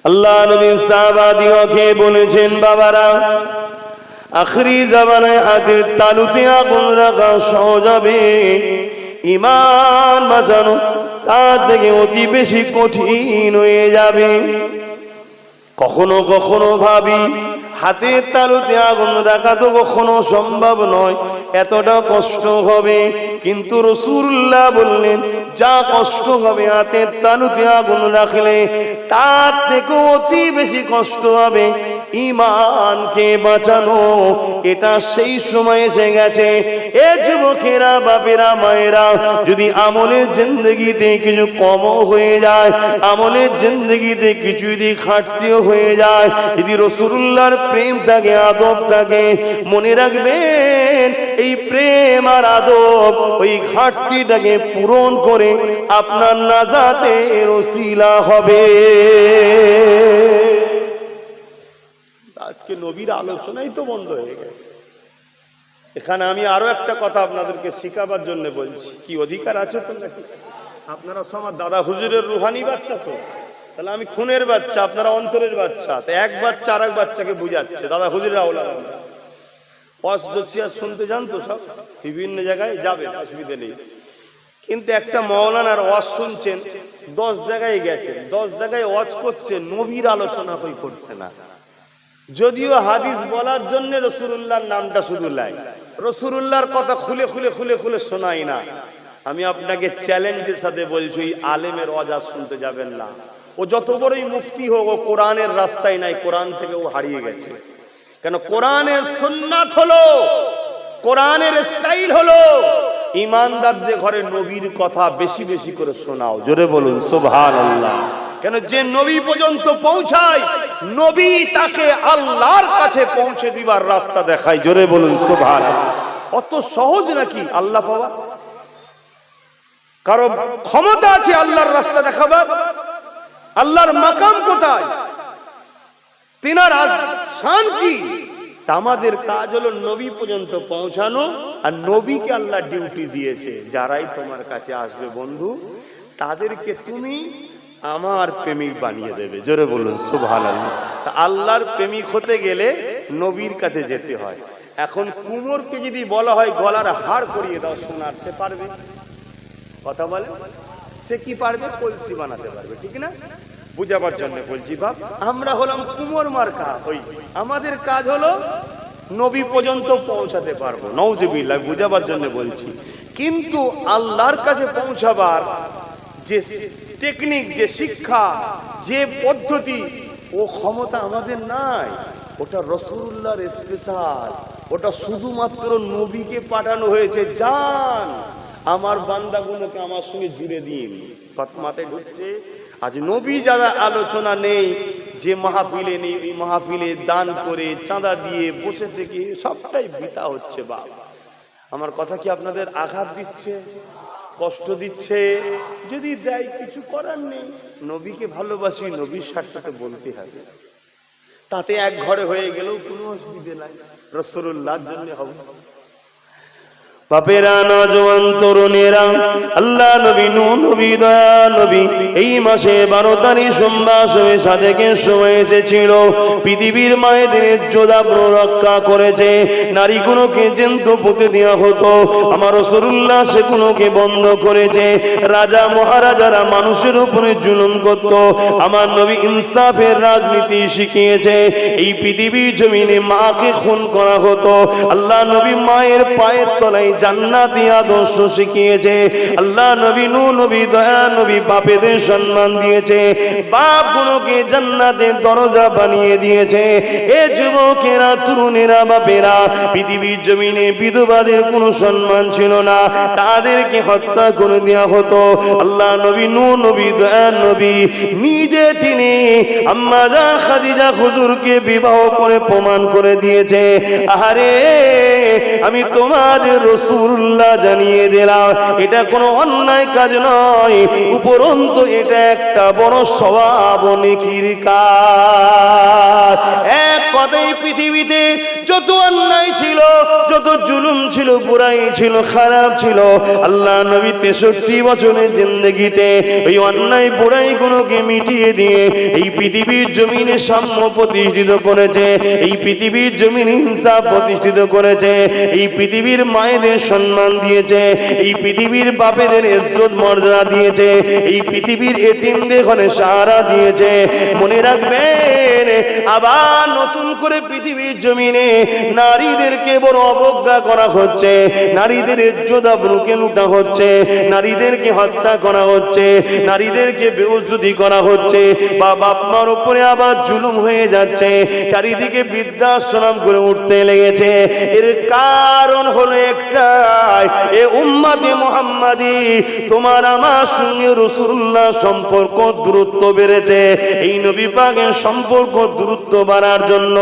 আল্লাহ নবী সাহাবাদিগকে বলেছেন, বাবারা, আখরি জামানায় হাতের তালুতে আগুন রাখা সহজ হবে, ঈমান বাঁচানো তার থেকে অতি বেশি কঠিন হয়ে যাবে। কখনো কখনো ভাবি হাতের তালুতে আগুন রাখা তো কখনো সম্ভব নয়, এতটা কষ্ট হবে। কিন্তু রাসূলুল্লাহ বললেন, যা কষ্ট হবে হাতের তালুতে আগুন রাখলে তার থেকে অতি বেশি কষ্ট হবে ঈমানকে বাঁচানো। এটা সেই সময় এসে গেছে। এ যুবকেরা, বাপেরা, মায়েরা, যদি আমলের জিন্দেগিতে কিছু কমও হয়ে যায়, আমলের জিন্দেগিতে কিছু যদি ঘাটতিও হয়ে যায়, যদি রাসূলুল্লাহর প্রেম থাকে, আদব থাকে, মনে রাখবেন এই প্রেম আর আদব ওই ঘাটতিটাকে পূরণ করে আপনার নাজাতের ওসিলা হবে। আজকে নবীর আলোচনাই তো বন্ধ হয়ে গেছে। এখানে আমি আরো একটা কথা আপনাদেরকে শিখাবার জন্য বলছি। কি অধিকার আছে তো নাকি? আপনারা সমাজ দাদা হুজুরের রুহানি বাচ্চা, তো তাহলে আমি খুনের বাচ্চা, আপনারা অন্তরের বাচ্চা। তো এক বাচ্চা আর এক বাচ্চাকে বুঝাচ্ছে দাদা হুজুরের আওলাদ। শুনতে যান তো সব বিভিন্ন জায়গায় যাবেন, অসুবিধা নেই। কিন্তু একটা মাওলানার ওয়াজ শুনছেন, 10 জায়গায় গেছেন, 10 জায়গায় ওয়াজ করছেন, নবীর আলোচনা কই করছে না। যদিও হাদিস বলার জন্য রাসূলুল্লাহর নামটা শুধু লাই, রাসূলুল্লাহর কথা খুলে খুলে খুলে খুলে শোনাই না। আমি আপনাকে চ্যালেঞ্জের সাথে বলছি, ওই আলেমের ওয়াজ শুনতে যাবেন না। ও যত বড়ই মুফতি হোক, ও কোরআনের রাস্তায় নাই, কোরআন থেকে ও হারিয়ে গেছে। কেন? কোরআনের সুন্নাত হলো, কোরআনের স্টাইল হলো ঈমানদারদের ঘরে নবীর কথা বেশি বেশি করে শোনাও। জোরে বলুন সুবহানাল্লাহ। কেন? যে নবী পর্যন্ত পৌঁছায়, নবী তাকে আল্লাহর কাছে পৌঁছে দিবার রাস্তা দেখায়। জোরে বলুন সুবহানাল্লাহ। অত সহজ নাকি আল্লাহ পাওয়া? কারো ক্ষমতা আছে আল্লাহর রাস্তা দেখাবার? আল্লাহর মাকাম কোথায়? তিনার শান কি? আমাদের কাজ হলো নবী পর্যন্ত পৌঁছানো। আর নবীকে আল্লাহ ডিউটি দিয়েছে, যারাই তোমার কাছে আসবে বন্ধু, তাদেরকে তুমি আমার প্রেমিক বানিয়ে দেবে। জোরে বলুন সুবহানাল্লাহ। আল্লাহর প্রেমিক হতে গেলে নবীর কাছে যেতে হয়। এখন কুমোরকে যদি বলা হয় গলার হাড় করিয়ে দাও সোনার, সে পারবে? কথা বলে, সে কি পারবে? কলসি বানাতে পারবে, ঠিক না? বুঝাবার জন্য বলছি। বাপ, আমরা হলাম কুমোর মার্কা। ওই আমাদের কাজ হলো নবী পর্যন্ত পৌঁছাতে পারবো। নাউজুবিল্লাহ, বুঝাবার জন্য বলছি। কিন্তু আল্লাহর কাছে পৌঁছাবার যে টেকনিক, যে শিক্ষা, যে পদ্ধতি, ও ক্ষমতা আমাদের নাই। ওটা রাসূলুল্লাহর স্পেশাল। ওটা শুধুমাত্র নবীকে পাঠানো হয়েছে, যান আমার বান্দাগুলোকে আমার সঙ্গে জুড়ে দিন। মাথায় ঢুকছে? আজ নবী যারা আলোচনা নেই, যে মাহফিলে নেই, ওই মাহফিলে দান করে, চাঁদা দিয়ে বসে থেকে সবটাই বৃথা হচ্ছে। বাপ, আমার কথা কি আপনাদের আঘাত দিচ্ছে, কষ্ট দিচ্ছে? যদি দেয়, কিছু করার নেই। নবীকে ভালোবাসি, নবীর স্বার্থে বলতে হবে। তাতে এক ঘরে হয়ে গেলেও কোনো অসুবিধে নাই, রাসূলুল্লাহর জন্য হবে। বাপেরা, নওজোয়ান তরুণেরা, আল্লাহ নবী, নবী, দয়া নবী এই মাসে 12 তারিখ সোমবার সময় সাদেকের সময় এসেছিল। পৃথিবীর মায়েদের ইজ্জত রক্ষা করেছে। নারীগুলোকে জ্যান্ত পুঁতে দেওয়া হতো, আমার রাসূলুল্লাহ সেগুলোকে বন্ধ করেছে। রাজা মহারাজারা মানুষের উপরে জুলুম করত, আমার নবী ইনসাফের রাজনীতি শিখিয়েছে। এই পৃথিবীর জমিনে মাকে খুন করা হতো, আল্লাহ নবী মায়ের পায়ের তলায় জান্নাতি আদর্শ শিখিয়েছে। আল্লাহ নবী, নবী, দয়া নবী বাপেদের সম্মান দিয়েছে, বাপগুলোকে জান্নাতের দরজা বানিয়ে দিয়েছে। এ যুবকেরা, তরুণেরা, বাপেরা, পৃথিবীর জমিনে বিধবাদের কোনো সম্মান ছিল না, তাদেরকে হত্যা করে দেওয়া হতো। আল্লাহ নবী, নবী, দয়া নবী নিজে তিনি আম্মা জান খাদিজা হুজুরকে বিবাহ করে প্রমাণ করে দিয়েছে, আরে আমি তোমাদের রাসূলুল্লাহ জানিয়ে দিলাম, এটা কোনো অন্যায় কাজ নয়, উপরন্তু এটা একটা বড় সওয়াব ও নেকির কাজ। এক কথায় পৃথিবীতে যত অন্যায় ছিল, যত জুলুম ছিল, বুরাই ছিল, খারাপ ছিল, আল্লাহ নবী 63 বছরের জিন্দেগিতে এই অন্যায় বুরাই গুলোকে মিটিয়ে দিয়ে এই পৃথিবীর জমিনে সাম্য প্রতিষ্ঠিত করেছে, এই পৃথিবীর জমিনে ইনসাফ প্রতিষ্ঠিত করেছে, এই পৃথিবীর মায়েদের সম্মান দিয়েছে, এই পৃথিবীর বাপেদের ইজ্জত মর্যাদা দিয়েছে, এই পৃথিবীর এতিমদের ঘরে সাহারা দিয়েছে। মনে রাখবেন, আবার নতুন করে পৃথিবীর জমিনে নারীদেরকে বড় অবজ্ঞা করা হচ্ছে, নারীদের ইজ্জত আবরুকে লুটা হচ্ছে, নারীদেরকে হত্যা করা হচ্ছে, নারীদেরকে বেইজ্জতি করা হচ্ছে, বাপ মার উপরে আবার জুলুম হয়ে যাচ্ছে, চারিদিকে বৃদ্ধাশ্রম করে উঠতে লেগেছে। এর কারণ হলো একটাই, এ উম্মতে মুহাম্মাদি, তোমার আমার সঙ্গে রাসূলুল্লাহ সম্পর্ক দূরত্ব বেড়েছে। এই নবী পাকের সম্পর্ক দূরত্ব বাড়ার জন্য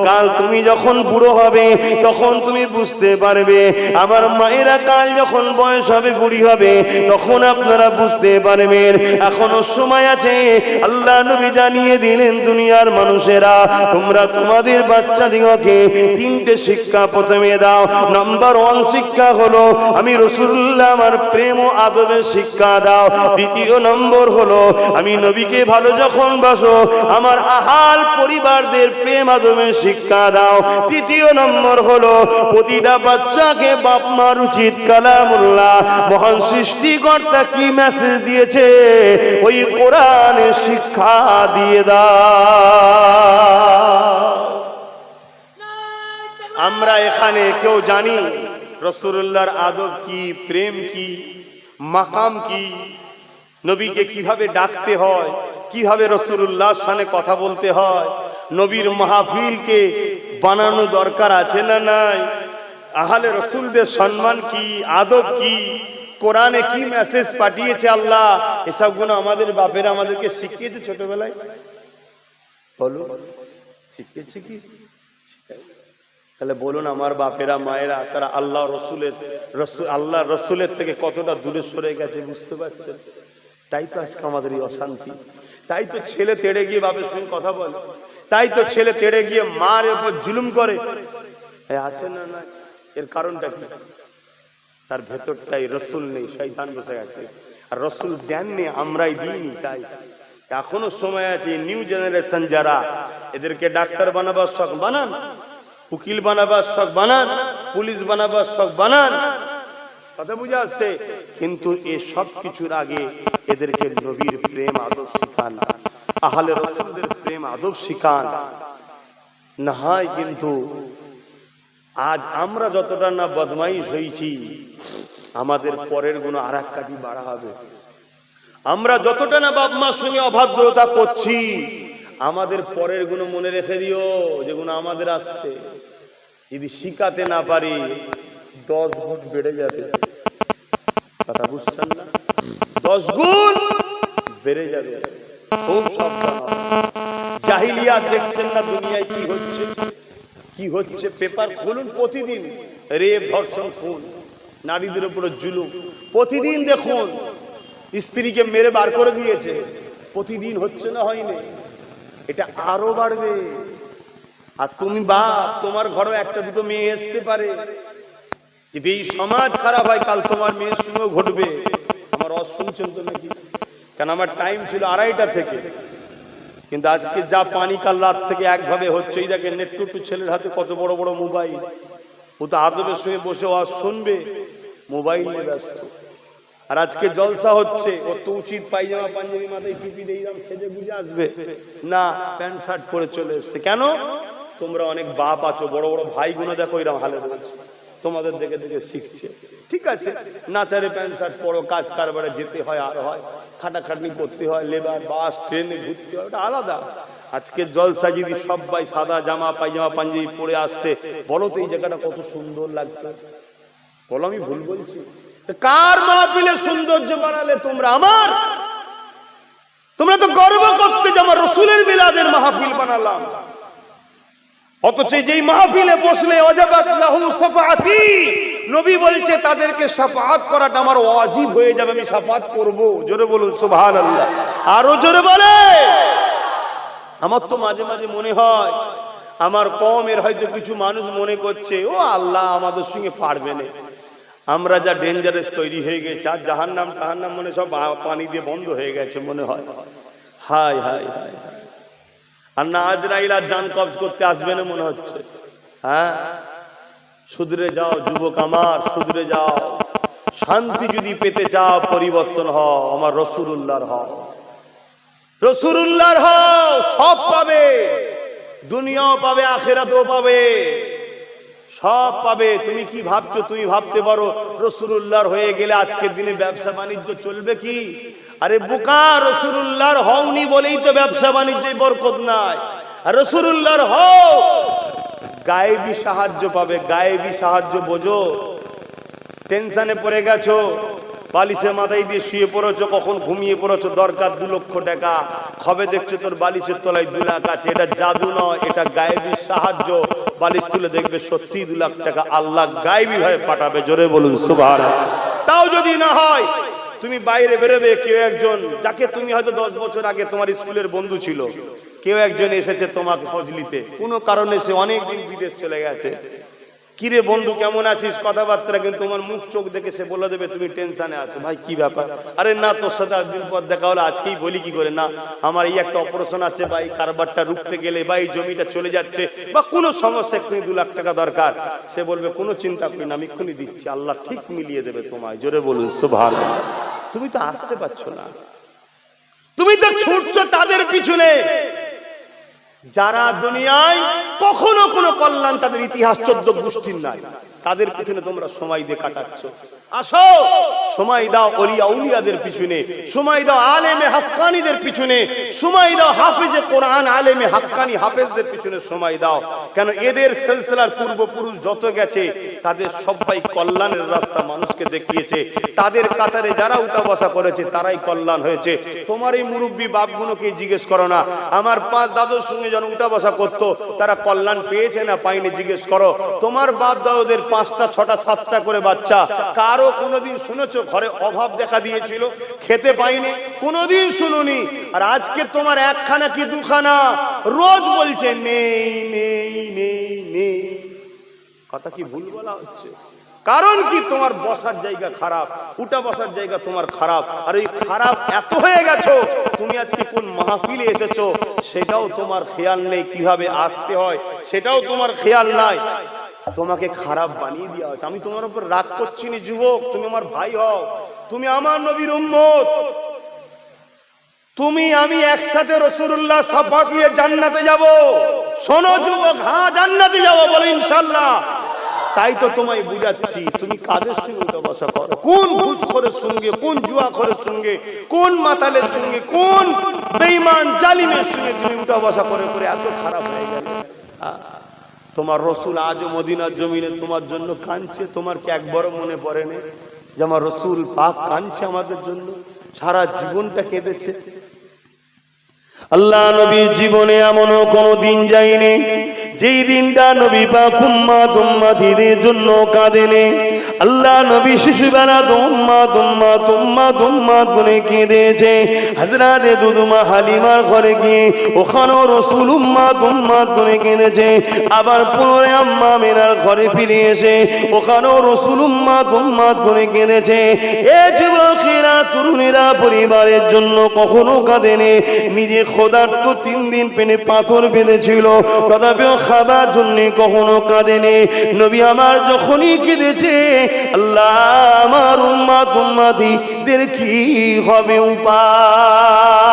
কাল তুমি যখন বুড়ো হবে তখন তুমি বুঝতে পারবে, আমার মায়েরা কাল যখন বয়স হবে, বুড়ি হবে, তখন আপনারা বুঝতে পারবেন এখনো সময় আছে। আল্লাহ নবী জানিয়ে দিলেন, দুনিয়ার মানুষেরা তোমরা তোমাদের বাচ্চাদিগকে 3টে শিক্ষা প্রথমে দাও। নাম্বার 1 শিক্ষা হলো আমি রাসূলুল্লাহ আমার প্রেম ও আদবের শিক্ষা দাও। দ্বিতীয় নম্বর হলো আমি নবীকে ভালো যখন বাসো আমার আহাল পরিবারদের প্রেম আদবের শিক্ষা দাও। তৃতীয় নম্বর হলো প্রতিটা বাচ্চাকে বাপ মার উচিত কালামুল্লাহ মহান সৃষ্টিকর্তা কি মেসেজ দিয়েছে ওই কোরআনের শিক্ষা দিয়ে দাও। আমরা এখানে কেউ জানি রাসূলুল্লাহর আদব কি, প্রেম কি, মাকাম কি, নবীকে কিভাবে ডাকতে হয়, কিভাবে রাসূলুল্লাহর সামনে কথা বলতে হয়, নবীর মাহফিলকে বানানো দরকার আছে না নাই, আহলে রাসূলদের সম্মান কি, আদব কি, কোরআনে কি মেসেজ পাঠিয়েছে আল্লাহ, এসব গুলো আমাদের বাপেরা আমাদেরকে শিখিয়েছে ছোটবেলায়। বলো শিখিয়েছে কি? তাহলে বলুন আমার বাপেরা মায়েরা তারা আল্লাহ রসুলের থেকে কতটা দূরে সরে গেছে বুঝতে পারছেন? তাই তো আজকে আমাদের এই অশান্তি, তাই তো ছেলে তেড়ে গিয়ে বাপের সঙ্গে কথা বলে, তাই তো ছেলে তেড়ে গিয়ে মার উপর জুলুম করে। আছে না না, এর কারণটা কি? তার ভেতরটাই রসুল নেই, শয়তান বসে গেছে। আর রসুল দেননি, আমরাই দিইনি। তাই এখনো সময় আছে। নিউ জেনারেশন যারা, এদেরকে ডাক্তার বানাবার শখ বানান, উকিল বানাবার শখ বানান, পুলিশ বানাবার শখ বানান, কথা বুঝে আসছে। কিন্তু এ সব কিছুর আগে এদেরকে নবীর প্রেম আদব শিখান, আহলে রাসূলদের প্রেম আদব শিখান। না হয় কিন্তু আজ আমরা যতটা না বদমাইশ হয়েছি, আমাদের পরের গুণ আর এক কাঠি বাড়া হবে। আমরা যতটা না বাপ মার সঙ্গে অভদ্রতা করছি, আমাদের পরের গুণ মনে রেখে দিও, যেগুলো আমাদের আসছে যদি শিখাতে না পারি 10 গুণ বেড়ে যাবে। কথা বুঝছেন না? 10 গুণ বেড়ে যাবে। খুব সাবধান। জাহিলিয়াত দেখছেন না দুনিয়ায় কি হচ্ছে, কি হচ্ছে? পেপার খুলুন, প্রতিদিন রেপ, ধর্ষণ, খুন, নারীদের উপরে জুলুম। প্রতিদিন দেখুন, স্ত্রীকে মেরে বার করে দিয়েছে, প্রতিদিন হচ্ছে না হয়নি? এটা আরো বাড়বে। আর তুমি বাপ, তোমার ঘরে একটা দুটো মেয়ে আসতে পারে, যদি এই সমাজ খারাপ হয় কাল তোমার মেয়ের সঙ্গেও ঘটবে। আমার শুনছেন তো নাকি? কেন আমার টাইম ছিল 2:30টা থেকে, কিন্তু আজকে যা পানি কাল রাত থেকে একভাবে হচ্ছে। এই দেখেন নেটটু ছেলের হাতে কত বড় বড় মোবাইল, ও তো আদবের সঙ্গে বসে ওয়াজ শুনবে, মোবাইল নিয়ে ব্যস্ত। আর আজকে জলসা হচ্ছে, ও তো উচিত পায়জামা পাঞ্জাবি মাথায় টুপি দিয়ে সেজে বুঝে আসবে না, প্যান্ট শার্ট পরে চলে এসছে। কেন? তোমরা অনেক বাপ আছো, বড় বড় ভাই গুলো দেখো এরকম হালে রয়েছে, তোমাদের দেখে দেখে শিখছে। ঠিক আছে, নাচারে প্যান্ট শার্ট পরো, কাজ কারবারে যেতে হয়, আর হয় খাটাখাটনি করতে হয়, লেবার, বাস, ট্রেনে ঘুরতে হয়, ওটা আলাদা। আজকে জলসা যদি সবাই সাদা জামা পায়জামা পাঞ্জাবি পরে আসতে, বলো তো এই জায়গাটা কত সুন্দর লাগতো? বলো আমি ভুল বলছি? কার মাহফিলে সৌন্দর্য বাড়ালে তোমরা? আমার। তোমরা তো গর্ব করতে যে আমার রাসূলের মিলাদের মাহফিল বানালাম, অথচ যেই মাহফিলে বসলে ওয়াজাবাত লাহু শাফাআতি, নবী বলছে তাদেরকে শাফাআত করাটা আমার ওয়াজিব হয়ে যাবে, আমি শাফাআত করব। জোরে বলুন সুবহানাল্লাহ, আরো জোরে বলে। আমার তো মাঝে মাঝে মনে হয় আমার কওমের হয়তো কিছু মানুষ মনে করছে ও আল্লাহ আমাদের সঙ্গে পারবে না। আমরা যা ডেঞ্জারাস তৈরি হয়ে গেছে, আর জাহান্নাম টাহান্নাম মনে সব পানি দিয়ে বন্ধ হয়ে গেছে মনে হয়। হায় হায় হায়, আর না আজরাইল আর জান কবজ করতে আসবে না মনে হচ্ছে। হ্যাঁ, শুধরে যাও যুবক আমার, শুধরে যাও। শান্তি যদি পেতে চাও পরিবর্তন হও, আমার রাসূলুল্লাহর হও, রাসূলুল্লাহর হও, সব পাবে, দুনিয়াও পাবে আখিরাতও পাবে, সব পাবে। তুমি কি ভাবছো? তুমি ভাবতে পারো রাসূলুল্লাহর হয়ে গেলে আজকের দিনে ব্যবসা বাণিজ্য চলবে কি? আরে বোকা, রাসূলুল্লাহর হওনি বলেই তো ব্যবসা বাণিজ্যে বরকত নাই। আর রাসূলুল্লাহর হও, গায়েবী সাহায্য পাবে। গায়েবী সাহায্য বোঝো? টেনশনে পড়ে গেছো, বালিশে মাথায় দিয়ে শুয়ে পড়েছো, কখন ঘুমিয়ে পড়েছো, দরকার 2 লক্ষ টাকা, খবে দেখছো তোর বালিশের তলায় 2 লাখ আছে। এটা জাদু নয়, এটা গায়েবী সাহায্য। বালিশ তুলে দেখবে সত্যি 2 লাখ টাকা আল্লাহ গায়েবী ভাবে পাঠাবে। জোরে বলুন সুবহানাল্লাহ। তাও যদি না হয়, তুমি বাইরে বেরোবে, কেউ একজন যাকে তুমি হয়তো 10 বছর আগে তোমার স্কুলের বন্ধু ছিল, কেউ একজন এসেছে তোমাকে খোঁজ নিতে, কোনো কারণে সে অনেকদিন বিদেশ চলে গেছে। কিরে বন্ধু কেমন আছিস, কথাবার্তা, কিন্তু তোমার মুখ চোখ দেখে সে বলে দেবে তুমি টেনশনে আছো। ভাই কি ব্যাপার? আরে না, তোর সাথে 8 দিন পর দেখা হলো, আজকেই বলি কি করে, না আমার এই একটা অপারেশন আছে, বা এই কারবারটা রুখতে গেলে, বা এই জমিটা চলে যাচ্ছে, বা কোনো সমস্যা, এক্ষুনি 2 লাখ টাকা দরকার। সে বলবে কোনো চিন্তা করি না, আমি এক্ষুনি দিচ্ছি, আল্লাহ ঠিক মিলিয়ে দেবে তোমায়। জোরে বলুন সুবহানাল্লাহ। তুমি তো আসতে পারছো না, তুমি তো ছুটছো তাদের পিছনে যারা দুনিয়ায় কখনো কোনো কল্যাণ তাদের ইতিহাস 14 গোষ্ঠীর নাই, তাদের পিছনে তোমরা সময় দিয়ে কাটাচ্ছ। আসো, সময় দাও ওলিয়া উলিয়াদের পিছনে, সময় দাও আলেমে হাক্কানিদের পিছনে, সময় দাও হাফেজে কোরআন আলেমে হাক্কানি হাফেজদের পিছনে সময় দাও। কেন এদের সিলসিলার পূর্বপুরুষ যত গেছে তাদের সবাই কল্যাণের রাস্তা মানুষকে দেখিয়েছে। তাদের কাতারে যারা উঠা বসা করেছে তারাই কল্যাণ হয়েছে। তোমার এই মুরব্বী বাপগুলোকে জিজ্ঞেস করো না, আমার 5 দাদুর সঙ্গে যখন উঠা বসা করতো তারা কল্যাণ পেয়েছে না পায়নি, জিজ্ঞেস করো। তোমার বাপ দাদুদের 5টা 6টা 7টা করে বাচ্চা, কারো কোনোদিন শুনেছো ঘরে অভাব দেখা দিয়েছিল, খেতে পাইনি? কোনোদিন শুনুনি। আর আজকে তোমার একখানা কি দুখানা রোজ বলছে নেই নেই নেই নেই। কথা কি ভুল বলা হচ্ছে? কারণ কি? তোমার বসার জায়গা খারাপ, উঠা বসার জায়গা তোমার খারাপ। আর এই খারাপ এত হয়ে গেছো, তুমি আজকে কোন মাহফিলে এসেছো সেটাও তোমার খেয়াল নেই, কিভাবে আসতে হয় সেটাও তোমার খেয়াল নাই। তোমাকে খারাপ বানিয়ে দেওয়া হচ্ছে। আমি তোমার উপর রাগ করছি না যুবক, তুমি আমার ভাই হও, তুমি আমার নবীর উম্মত, তুমি আমি একসাথে রাসূলুল্লাহ শাফাত নিয়ে জান্নাতে যাব। শোনো যুবক, হ্যাঁ জান্নাতে যাব বলে ইনশাআল্লাহ। তাই তো তোমায় বুঝাচ্ছি, তুমি কাদের সঙ্গে উঠা বসা করো, কোন ঘুষখোরের সঙ্গে, কোন জুয়াখোরের সঙ্গে, কোন মাতালের সঙ্গে, কোন বেঈমান জালিমের সঙ্গে তুমি উঠা বসা করে করে এত খারাপ হয়ে গেল। তোমার রাসূল আজও মদিনার জমিনে তোমার জন্য কাঁদছে, তোমার কি একবারও মনে পড়ে না যে আমার রাসূল পাক কাঁদছে আমাদের জন্য? সারা জীবনটা কেঁদেছে। আল্লাহ নবীর জীবনে এমনও কোনো দিন যায়নি যেই দিনটা নবী পাক উম্মতিদের জন্য কাঁদেনে। আল্লাহ নবী শিশুবেলা উম্মাত বলে কেঁদেছে। হযরতে দুদুমা হালিমার ঘরে গিয়ে ওখানেও রাসূল উম্মাত বলে কেঁদেছে। আবার পুনরায় আম্মা আমিনার ঘরে ফিরে এসে ওখানেও রাসূল উম্মাত বলে কেঁদেছে। এ যুবকেরা, তরুণীরা পরিবারের জন্য কখনো কাঁদেনে। নিজে ক্ষুধার্ত 3 দিন পেনে পাথর বেঁধেছিল, তথাপিও খাবার জন্য কখনো কাঁদেনে। নবী আমার যখনই কেঁদেছে, আল্লাহ আমার উম্মতিদের কি হবে উপায়?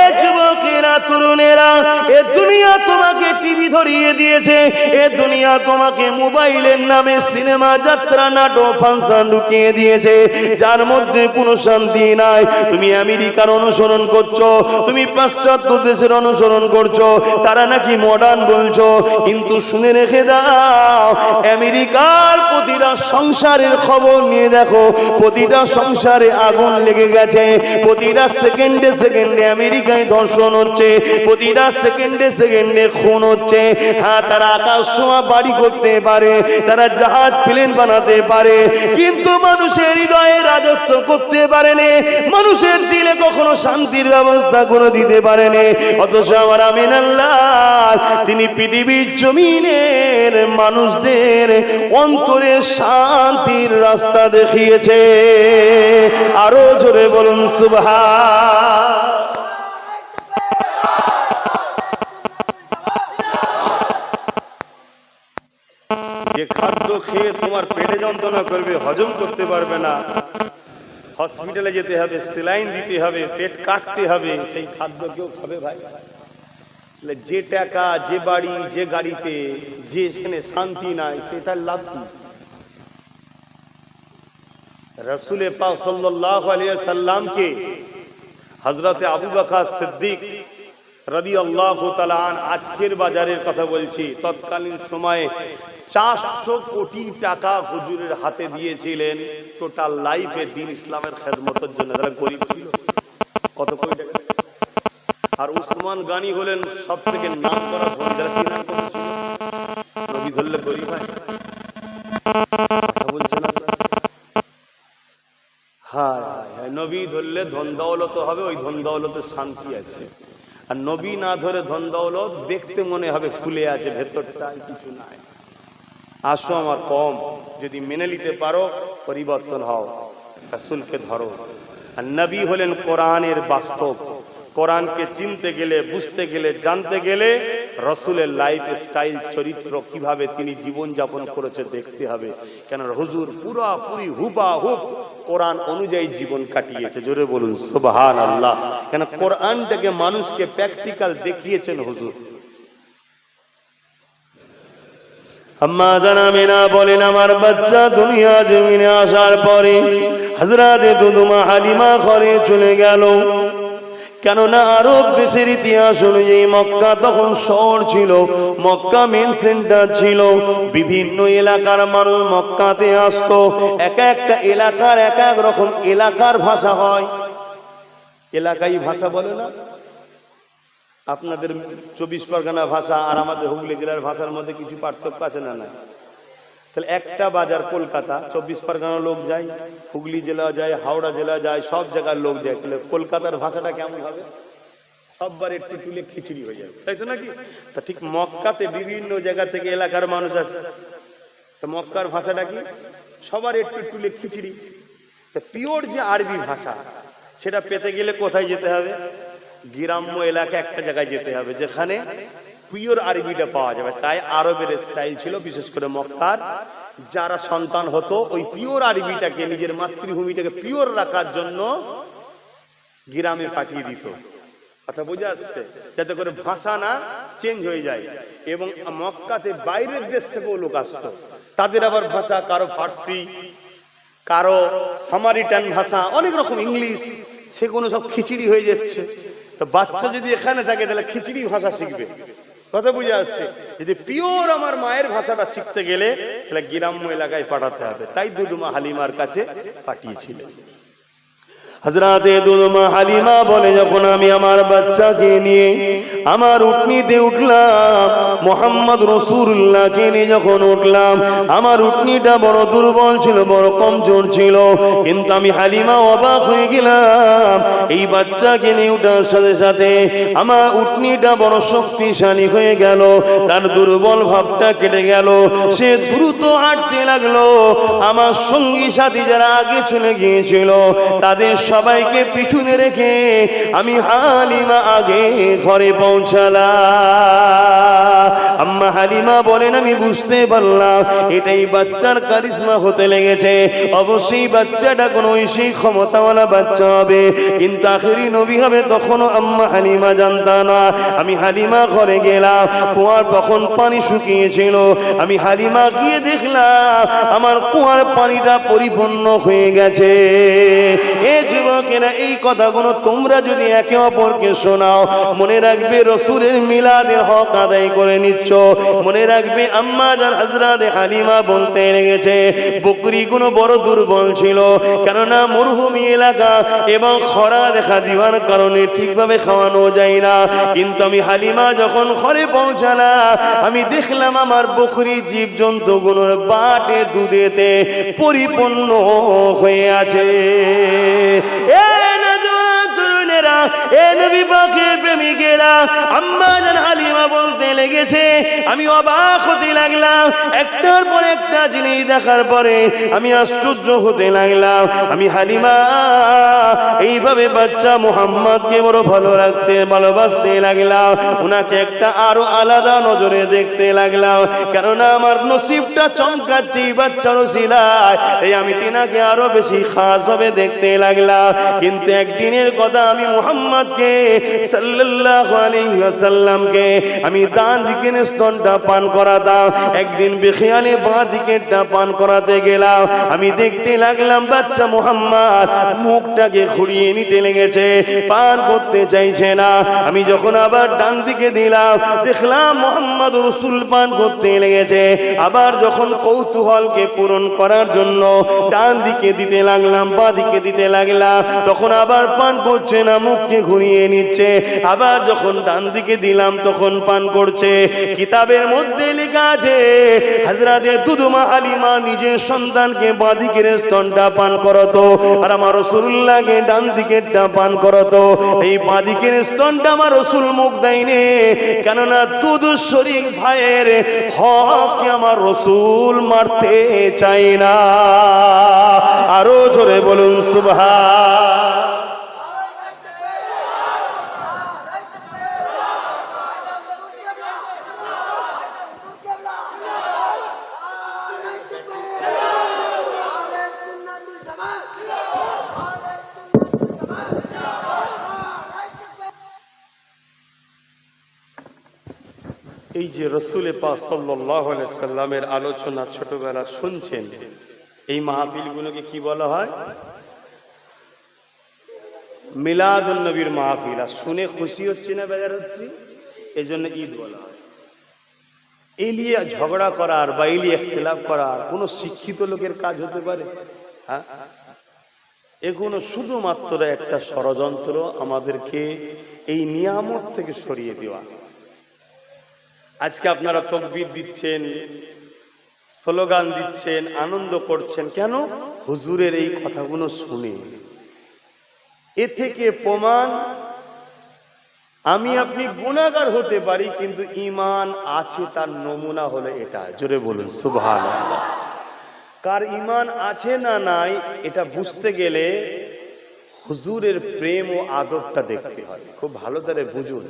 এ যুবকেরা, তরুণেরা, এ দুনিয়া তোমাকে টিভি ধরিয়ে দিয়েছে, এ দুনিয়া তোমাকে মোবাইলের নামে সিনেমা, যাত্রা, নাটক, ফাংশন ঢুকিয়ে দিয়েছে, যার মধ্যে কোনো শান্তি নাই। তুমি আমেরিকার অনুসরণ করছো, তুমি পাশ্চাত্য দেশের অনুসরণ করছো, তারা নাকি মডার্ন বলছো, কিন্তু শুনে রেখে দাও, আমেরিকার প্রতিটা সংসারের খবর নিয়ে দেখো, প্রতিটা সংসারে আগুন লেগে গেছে, প্রতিটা সেকেন্ডে সেকেন্ডে আমেরিকায় ধর্ষণ হচ্ছে, প্রতিটা সেকেন্ডে সেকেন্ডে সেকেন্ডে খুন হচ্ছে। হ্যাঁ, তারা আকাশ ছোঁয়া বাড়ি করতে পারে, তারা জাহাজ প্লেন বানাতে পারে, কিন্তু মানুষের হৃদয়ে রাজত্ব করতে পারেনি, মানুষের দিলে কখনো শান্তির ব্যবস্থা করে দিতে পারেনি। অথচ আমার আমিন আল্লাহ তিনি পৃথিবীর জমিনের মানুষদের অন্তরে শান্তির রাস্তা দেখিয়েছে। আরো জোরে বলুন সুবহান। যে খাদ্য খেয়ে তোমার পেটে যন্ত্রণা করবে, হজম করতে পারবে না, হসপিটালে যেতে হবে, স্যালাইন দিতে হবে, পেট কাটতে হবে, সেই খাদ্য কেউ খাবে ভাই? যে টাকা, যে বাড়ি, যে গাড়িতে, যেখানে শান্তি নাই, সেটার লাভ কি? রাসূল পাক সাল্লাল্লাহু আলাইহি সাল্লামকে হযরত আবু বকর সিদ্দিক রাদিয়াল্লাহু তাআলা আন, আজকের বাজারের কথা বলছি, তৎকালীন সময়ে 400 কোটি টাকা হুজুরের হাতে দিয়েছিলেন টোটাল লাইফে দিন ইসলামের খেদমতের জন্য। তারা গরিব ছিল, কত কোটি টাকা। আর উসমান গানি হলেন সব থেকে নাম করা ধনী, যারা কি নাম করেছিল? নবী ধরলে গরিব হয়? বলছেন হ্যাঁ, নবী ধরলে ধন দৌলত হবে, ওই ধন দৌলতে শান্তি আছে। আর নবী না ধরে ধন দৌলত দেখতে মনে হবে ফুলে আছে, ভেতরটায় কিছু নাই। আসো আমার কম, যদি মেনে নিতে পারো পরিবর্তন হও, রাসূলকে ধরো। আর নবী হলেন কোরআনের বাস্তব। কোরআনকে চিনতে গেলে, বুঝতে গেলে, জানতে গেলে রাসূলের লাইফ স্টাইল, চরিত্র, কিভাবে তিনি জীবন যাপন করেছে দেখতে হবে। কেন হুজুর পুরাপুরি হুবাহুব কোরআন অনুযায়ী জীবন কাটিয়েছে। জোরে বলুন সুবহানাল্লাহ। কেন কোরআনটাকে মানুষকে প্র্যাকটিক্যাল দেখিয়েছেন হুজুর। আম্মা জান আমিনা বলেন, আমার বাচ্চা দুনিয়া জমিনে আসার পরে হযরত দুদুমা হালিমা ঘরে চলে গেল। কেননা আরব দেশের ইতিহাস অনুযায়ী মক্কা তখন শহর ছিল, মক্কা মেন সেন্টার ছিল, বিভিন্ন এলাকার মানুষ মক্কাতে আসতো। এক একটা এলাকার এক এক রকম এলাকার ভাষা হয়, এলাকাই ভাষা বলে না? আপনাদের 24 পরগনা ভাষা আর আমাদের হুগলি জেলার ভাষার মধ্যে কিছু পার্থক্য আছে না? না। তাহলে একটা বাজার কলকাতা, 24 পরগনা লোক যায়, হুগলি জেলা যায়, হাওড়া জেলা যায়, সব জায়গার লোক যায়। তাহলে কলকাতার ভাষাটা কেমন হবে? সববার একটু তুলে খিচুড়ি হয়ে যাবে, তাই তো নাকি? তা ঠিক মক্কাতে বিভিন্ন জায়গা থেকে এলাকার মানুষ আছে, তো মক্কার ভাষাটা কি? সবার একটু তুলে খিচুড়ি। পিওর যে আরবি ভাষা, সেটা পেতে গেলে কোথায় যেতে হবে? গ্রাম্য এলাকা একটা জায়গায় যেতে হবে, যেখানে পিওর আরবিটা পাওয়া যাবে। তাই আরবের স্টাইল ছিল, বিশেষ করে মক্কার যারা সন্তান হতো, ওই পিওর আরবিটাকে, নিজের মাতৃভূমিটাকে পিওর রাখার জন্য গ্রামে পাঠিয়ে দিত। কথা বোঝা আসছে? যাতে করে ভাষা না চেঞ্জ হয়ে যায়। এবং মক্কাতে বাইরের দেশ থেকেও লোক আসতো, তাদের আবার ভাষা, কারো ফার্সি, কারো সামারিটান ভাষা, অনেক রকম ইংলিশ, সেগুলো সব খিচুড়ি হয়ে যাচ্ছে। তো বাচ্চা যদি এখানে থাকে তাহলে খিচুড়ি ভাষা শিখবে। কথা বুঝে আসছে? যদি পিওর আমার মায়ের ভাষাটা শিখতে গেলে তাহলে গ্রাম্য এলাকায় পাঠাতে হবে। তাই দুদুমা হালিমার কাছে পাঠিয়েছিলেন। হযরতে দুদুমা হালিমা বলে, যখন আমি আমার বাচ্চাকে নিয়ে আমার উটনিতে উঠলাম, মুহাম্মদ রাসূলুল্লাহকে নিয়ে যখন উঠলাম, আমার উটনিটা বড় দুর্বল ছিল, বড় কমজোর ছিল, কিন্তু আমি হালিমা অবাক হয়ে গেলাম। এই বাচ্চাকে নিয়ে উঠার সাথে সাথে আমার উটনিটা বড় শক্তিশালী হয়ে গেল, তার দুর্বল ভাবটা কেটে গেল, সে দ্রুত হাঁটতে লাগলো। আমার সঙ্গী সাথী যারা আগে চলে গিয়েছিল তাদের সবাইকে পিছনে রেখে আমি হালিমা আগে ঘরে পৌঁছালাম। আম্মা হালিমা বলেন, আমি বুঝতে পারলাম এটাই বাচ্চার কারিশমা হতে লেগেছে। অবশ্যই বাচ্চাটা কোনো সেই ক্ষমতাওয়ালা বাচ্চা হবে, কিন্তু আখেরি নবী হবে তখনও আম্মা হালিমা জানতা না। আমি হালিমা ঘরে গেলাম, কুয়ার তখন পানি শুকিয়েছিল। আমি হালিমা গিয়ে দেখলাম আমার কুয়ার পানিটা পরিপূর্ণ হয়ে গেছে। এ যুবকেরা, এই কথাগুলো তোমরা যদি একে অপরকে শোনাও, মনে রাখবে রাসূলের মিলাদের হক আদায় করে নিচ্ছ। মনে রাখবে আম্মা জান হযরত হালিমা বলতে লেগেছে বকরিগুলো বড় দুর্বল ছিল, কেননা মরুভূমি এলাকা এবং খরা দেখা দিবার কারণে ঠিকভাবে খাওয়ানো যায় না। কিন্তু আমি হালিমা যখন ঘরে পৌঁছালাম, আমি দেখলাম আমার বকরি জীবজন্তুগুলোর বাটে দুধেতে পরিপূর্ণ হয়ে আছে। আমি অবাক হতে লাগলাম, একটার পর একটা জিনিস দেখার পরে আমি আশ্চর্য হতে লাগলাম। আমি হালিমা এইভাবে বাচ্চা মুহাম্মদকে বড় ভালোবাসতে লাগলাম, ওনাকে একটা আরো আলাদা নজরে দেখতে লাগলাম, কেননা আমার নসিবটা চমকাচ্ছে এই বাচ্চার ওসিলায়। এই আমি তিনাকে আরো বেশি খাস ভাবে দেখতে লাগলাম। কিন্তু একদিনের কথা, আমি মুহাম্মদকে সাল্লাল্লাহু আলাইহি ওয়াসাল্লামকে আমি ডান দিকের স্তনটা পান করাতাম, একদিন বেখেয়ালে বাঁ দিকেরটা পান করাতে গেলাম। আমি দেখতে লাগলাম বাচ্চা মুহাম্মদ মুখটাকে ঘুরিয়ে নিতে লেগেছে, পান করতে চাইছে না। আমি যখন আবার ডান দিকে দিলাম, দেখলাম মুহাম্মদ রাসূল পান করতে লেগেছে। আবার যখন কৌতূহলকে পূরণ করার জন্য ডান দিকে দিতে লাগলাম, বাঁ দিকে দিতে লাগলাম, তখন আবার পান করছে না, মুখকে ঘুরিয়ে নিচ্ছে। আবার যখন ডান দিকে দিলাম তখন পান করছে। কিতাবের মধ্যে লেখা আছে হযরতে দুদমা হালিমা নিজের সন্তানকে বাঁ দিকের স্তনটা পান করতো, আর আমার রাসূলুল্লাহকে ডান দিকেরটা পান করতো। এই বাঁ দিকের স্তনটা আমার রাসূল মুখ দেয়নি, কেননা দুধ শরীক ভাইয়ের হক আমার রাসূল মারতে চায় না। আরো জোরে বলুন সুবহান। এই যে রাসূল পাক সাল্লাল্লাহু আলাইহি সাল্লামের আলোচনা ছোটবেলা শুনছেন, এই মাহফিলগুলোকে কি বলা হয়? মিলাদুন নবীর মাহফিল। আর শুনে খুশি হচ্ছে না বেজার হচ্ছে, এই জন্য ঈদ বলা হয়। এই নিয়ে ঝগড়া করার বা এই নিয়ে ইখতিলাফ করার কোন শিক্ষিত লোকের কাজ হতে পারে? হ্যাঁ, এগুলো শুধুমাত্র একটা ষড়যন্ত্র, আমাদেরকে এই নিয়ামত থেকে সরিয়ে দেওয়া। আজকে আপনারা তাকবীর দিচ্ছেন, স্লোগান দিচ্ছেন, আনন্দ করছেন, কেন? হুজুরের এই কথাগুলো শুনে। এ থেকে প্রমাণ আমি আপনি গুনাহগার হতে পারি, কিন্তু ঈমান আছে তার নমুনা হলো এটা। জোরে বলুন সুবহানাল্লাহ। কার ঈমান আছে না নাই এটা বুঝতে গেলে হুজুরের প্রেম ও আদবটা দেখতে হয়। খুব ভালো করে বুঝুন,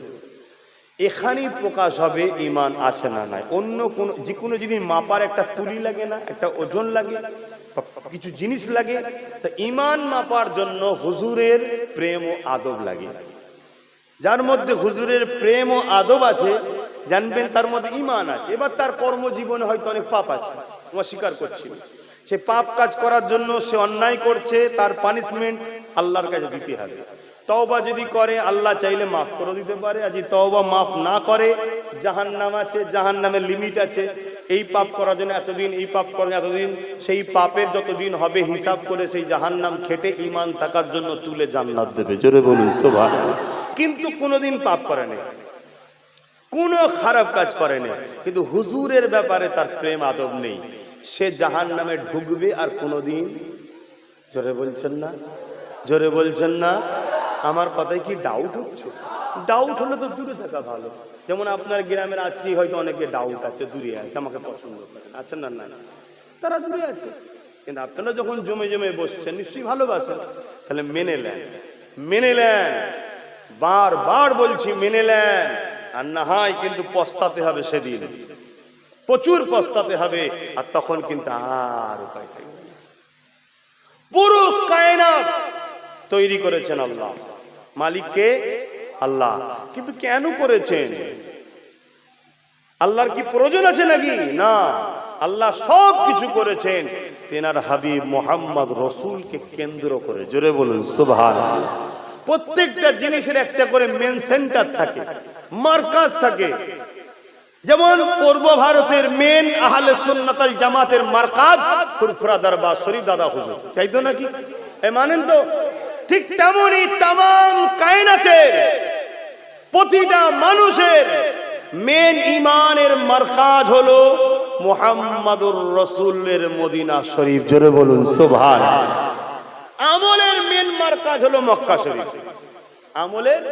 এখানেই প্রকাশ হবে ঈমান আছে না নাই। অন্য কোন যে কোনো জিনিস মাপার একটা তুলি লাগে না, একটা ওজন লাগে, কিছু জিনিস লাগে। তা ঈমান মাপার জন্য হুজুরের প্রেম ও আদব লাগে। যার মধ্যে হুজুরের প্রেম ও আদব আছে, জানবেন তার মধ্যে ঈমান আছে। এবার তার কর্মজীবনে হয়তো অনেক পাপ আছে, তোমার স্বীকার করছি। সে পাপ কাজ করার জন্য সে অন্যায় করছে, তার পানিশমেন্ট আল্লাহর কাছে দিতে হবে। তওবা যদি করে আল্লাহ চাইলে মাফ করে দিতে পারে, আর যদি তওবা মাফ না করে জাহান্নাম আছে, জাহান্নামের লিমিট আছে। এই পাপ করার জন্য এতদিন, এই পাপ করার জন্য এতদিন, সেই পাপের যতদিন হবে হিসাব করে সেই জাহান্নাম খেটে ঈমান থাকার জন্য তুলে জান্নাত দেবে। জোরে বলুন সুবহানাল্লাহ। কিন্তু কোনোদিন পাপ করে নাই, কোনো খারাপ কাজ করে নাই, কিন্তু হুজুরের ব্যাপারে তার প্রেম আদব নেই, সে জাহান্নামে ঢুকবে আর কোনোদিন। জোরে বলছেন না? জোরে বলছেন না? আমার কথায় কি ডাউট হচ্ছে? ডাউট হলে তো দূরে থাকা ভালো। যেমন আপনার গ্রামের আজকে হয়তো অনেকে ডাউট আছে, দূরে আছে, আমাকে পছন্দ করেন, আছেন না? না, তারা দূরে আছে। কিন্তু আপনারা যখন জমে জমে বসছেন নিশ্চয়ই ভালোবাসেন, তাহলে মেনে নেন, মেনে নেন, বারবার বলছি মেনে নেন। আর না হয় কিন্তু পস্তাতে হবে, সেদিন প্রচুর পস্তাতে হবে। আর তখন কিন্তু আর উপায় থাকবে না। পুরো কায়নাত তৈরি করেছেন আল্লাহ, মালিককে আল্লাহ। কিন্তু কেন করেছেন? আল্লাহর কি প্রয়োজন আছে নাকি? না, আল্লাহ সব কিছু করেছেন তেনার হাবিব মুহাম্মদ রাসূলকে কেন্দ্র করে। জোরে বলুন সুবহানাল্লাহ। প্রত্যেকটা জিনিসের একটা করে মেন সেন্টার থাকে, মার্কাজ থাকে। যেমন পূর্ব ভারতের মেন আহলে সুন্নাত ওয়াল জামাতের মারকাজ ফুরফুরা দরবার শরীফ দাদা হুজুর, তাই তো নাকি? মানেন তো? ঠিক তেমনি तमाम কায়নাতের প্রতিটা মানুষের মেন ইমানের মারকাজ হলো মুহাম্মাদুর রাসূলের মদিনা শরীফ। জোরে বলুন সুবহানাল্লাহ। আমলের মেন মারকাজ হলো মক্কা শরীফ। আমলের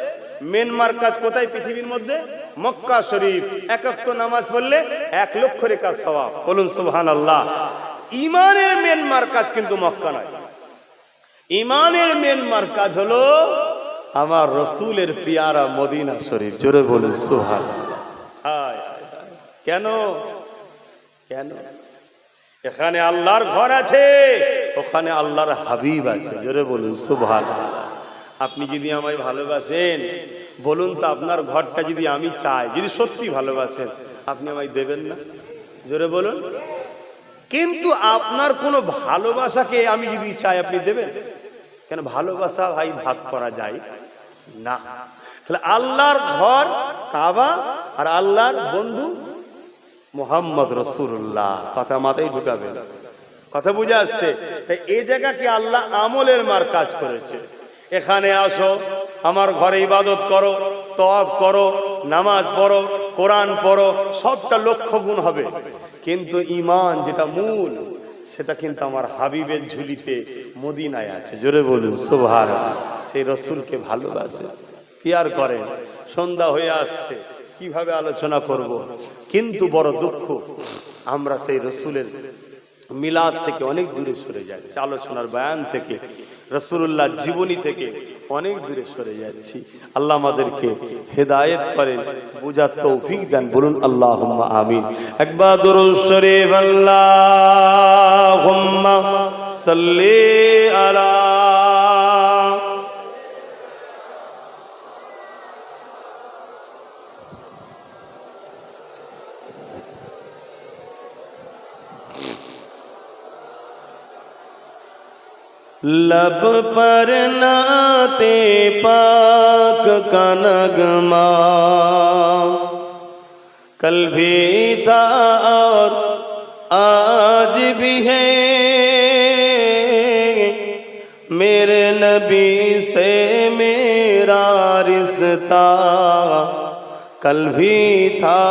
মেন মারকাজ কোথায় পৃথিবীর মধ্যে? মক্কা শরীফ। এক ওয়াক্ত নামাজ পড়লে 1 লক্ষ রেখাত সওয়াব। বলুন সুবহানাল্লাহ। ইমানের মেন মারকাজ কিন্তু মক্কা নয়। ইমানের মেন মারকাজ হলো আমার রাসূলের পিয়ারা মদিনা শরীফ। জোরে বলুন সুবহানাল্লাহ। হায় কেন? কেন? এখানে আল্লাহর ঘর আছে, ওখানে আল্লাহর হাবিব আছে। জোরে বলুন সুবহানাল্লাহ। আপনি যদি আমায় ভালোবাসেন, বলুন তো আপনার ঘরটা যদি আমি চাই, যদি সত্যি ভালোবাসেন, আপনি আমায় দেবেন না? জোরে বলুন। কিন্তু আপনার কোনো ভালোবাসাকে আমি যদি চাই, আপনি দেবেন? কেন? ভালোবাসা ভাই ভাগ করা যায় না। তাহলে আল্লাহর ঘর কাবা আর আল্লাহর বন্ধু মুহাম্মদ রাসূলুল্লাহ। কথা মাথায় ঢুকাবেন। কথা বুঝে আসছে? তাই এই জায়গাকে আল্লাহ আমলের মারকাজ করেছে। এখানে আসো, আমার ঘরে ইবাদত করো, তওয়াব করো, নামাজ পড়ো, কোরআন পড়ো, সবটা লক্ষ গুণ হবে। কিন্তু ঈমান যেটা মূল, সেটা কিন্তু আমার হাবিবের ঝুলিতে মদিনায় আছে। জোরে বলুন সুবহানাল্লাহ। সেই রাসূলকে ভালোবাসে, পিয়ার করে। সন্ধ্যা হয়ে আসছে, কিভাবে আলোচনা করব? কিন্তু বড় দুঃখ, আমরা সেই রাসূলের মিলাদ থেকে অনেক দূরে সরে যাচ্ছি, আলোচনার বয়ান থেকে, রাসূলুল্লাহর জীবনী থেকে অনেক দূরে সরে যাচ্ছি। আল্লাহ আমাদেরকে হেদায়েত করেন, বুঝার তৌফিক দেন। বলুন আল্লাহুম্মা আমিন। একবার দুরূদ শরীফ আল্লাহুম্মা সাল্লি আলা लब पर नाते पाक का नगमा कल भी था और आज भी है, मेरे नबी से मेरा रिश्ता कल भी था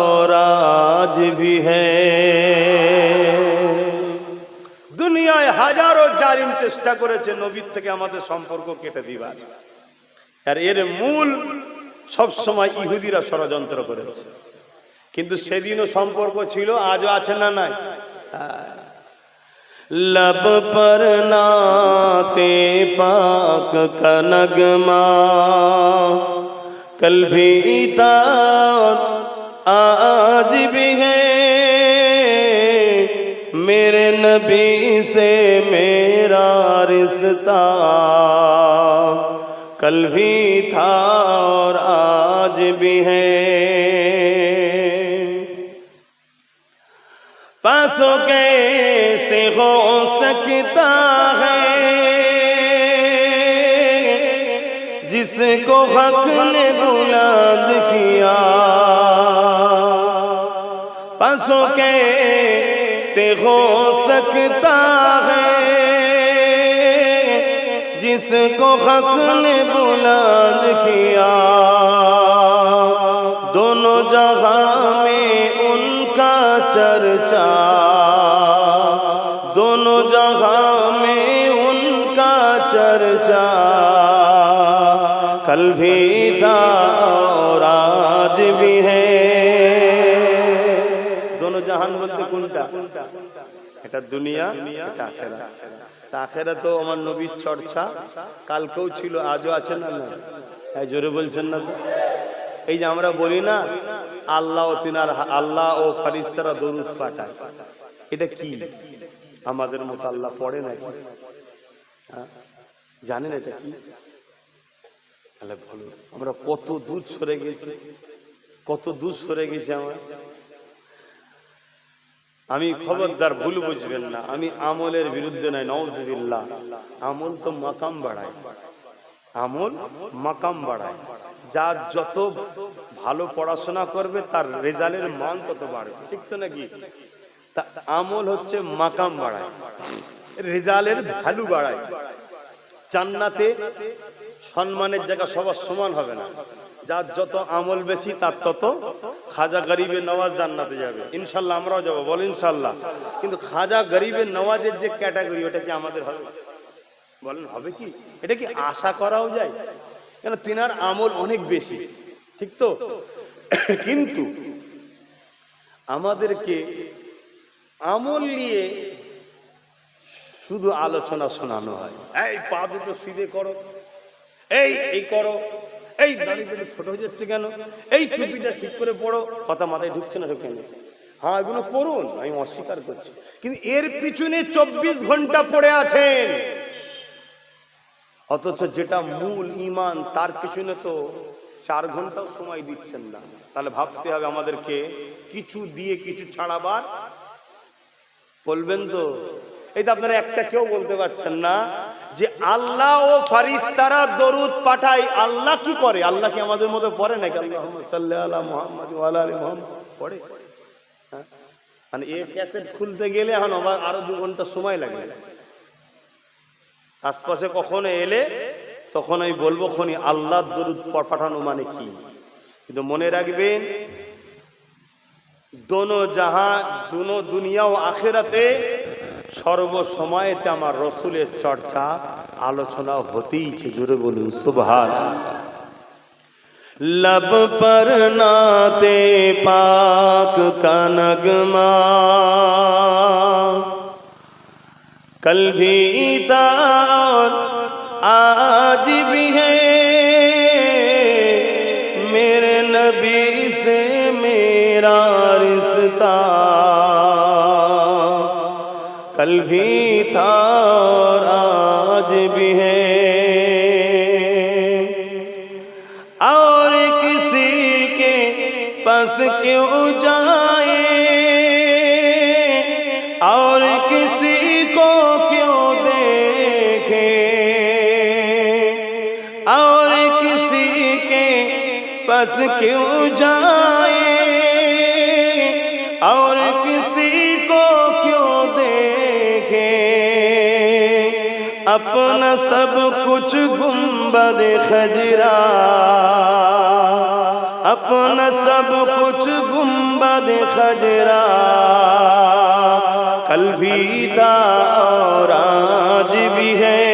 और आज भी है। দুনিয়ায় হাজারো জালিম চেষ্টা করেছে নবীর থেকে আমাদের সম্পর্ক কেটে দিবার, আর এর মূল সব সময় ইহুদিরা ষড়যন্ত্র করেছে। কিন্তু সেদিনও সম্পর্ক ছিল, আজও আছে না নাই? लब पर नाते पाक का नगमा कल भी था आज भी है, मेरे नबी से मेरा रिश्ता कल भी था और आज भी है। पासों कैसे हो सकता है जिसको हक ने बुलंद किया, पासों कैसे हो सकता है जिसको हक ने बुलंद किया, दोनों जहां में उनका चर्चा, दोनों जहां में उनका चर्चा कल भी था और आज भी है। दोनों जहान बोलते কোনটা? এটা দুনিয়া, এটা আখিরাত। তা আখিরাত তো আমার নবীর চর্চা কালকেও ছিল, আজও আছে না? না, এই জোরে বলছেন না? এই যে আমরা বলি না আল্লাহ ও তিনার আল্লাহ ও ফেরেশতারা দরুদ পাঠায়, এটা কি আমাদের মতো আল্লাহ পড়ে নাকি? জানেন এটা কি? তাহলে বলুন আমরা কত দূর সরে গেছি, কত দূর সরে গেছি। আমি খবরদার ভুল বুঝবেন না, আমি আমলের বিরুদ্ধে নাই, নাউজুবিল্লাহ। আমল তো মাকাম বাড়ায়, আমল মাকাম বাড়ায়। যার যত ভালো পড়াশোনা করবে তার রেজাল্টের মান তত বাড়বে, ঠিক তো নাকি? তা আমল হচ্ছে মাকাম বাড়ায়, রেজাল্টের ভ্যালু বাড়ায়। জান্নাতে সম্মানের জায়গা সবার সমান হবে না, যার যত আমল বেশি তার তত। খাজা গরিবের নওয়াজ জান্নাতে যাবে ইনশাল্লাহ, আমরাও যাবো, বল ইনশাল্লাহ। কিন্তু খাজা গরিবের নওয়াজের যে ক্যাটাগরি, ওটা কি আমাদের হবে? বলেন হবে কি? এটা কি আশা করাও যায়? কেন, তিনার আমল অনেক বেশি, ঠিক তো? কিন্তু আমাদেরকে আমল নিয়ে শুধু আলোচনা শোনানো হয়। এই পা দুটো সিধে করো, এই করো, এই দাড়িগুলো ছোট হয়ে যাচ্ছে কেন, এই টুপিটা ঠিক করে পড়ো। কথা মাথায় ঢুকছে না, ঢুকে? হ্যাঁ, এগুলো পড়ুন, আমি অস্বীকার করছি, কিন্তু এর পিছনে 24 ঘন্টা পড়ে আছেন, অথচ যেটা মূল ঈমান তার পিছনে তো 4 ঘন্টাও সময় দিচ্ছেন না। তাহলে ভাবতে হবে আমাদেরকে কিছু দিয়ে কিছু ছাড়াবার। বলবেন তো? এই তো আপনারা একটা কেউ বলতে পারছেন না যে আল্লাহ ও ফারিস্তারা দরুদ পাঠায়। আল্লাহ কি করে? আল্লাহ কি আমাদের মধ্যে পড়ে নাকি? আল্লাহুম্মা সাল্লি আলা মুহাম্মাদ ওয়া আলা আলি মুহাম্মাদ পড়ে? মানে এই ক্যাসেট খুলতে গেলে এখন আরো 2 ঘন্টা সময় লাগে। আশপাশে কখনো এলে তখন আমি বলবো খনি আল্লাহর দরুদ পাঠানো মানে কি। কিন্তু মনে রাখবেন, দোনো জাহান, দোনো দুনিয়া ও আখিরাতে সর্বসময়েতে আমার রসুলের চর্চা আলোচনা হতেইছে। জোরে বলুন সুবহানাল্লাহ। लब पर नाते पाक का नगमा कल भी था और आज भी है, मेरे नबी से मेरा रिश्ता कल भी था और आज भी है, और किसी के पास क्यों जाए और किसी को क्यों देखे, और किसी के पास क्यों जाए और किसी को क्यों देखे, अपना सब कुछ गुंबद खजरा, अपना सब कुछ गुंबद खजरा कल भी था और आज भी है,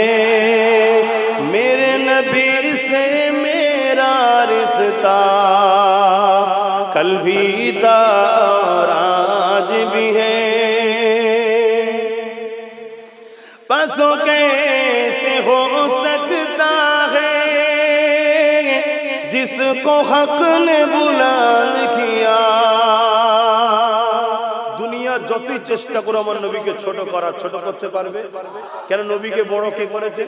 मेरे नबी से मेरा रिश्ता कल भी था और आज भी है। बसों कैसे हो सकता है जिसको हक ने बुलंद किया, দুনিয়া যতই চেষ্টা করে আমার নবীকে ছোট করার, ছোট করতে পারবে কেন? নবীকে বড় কে করেছে?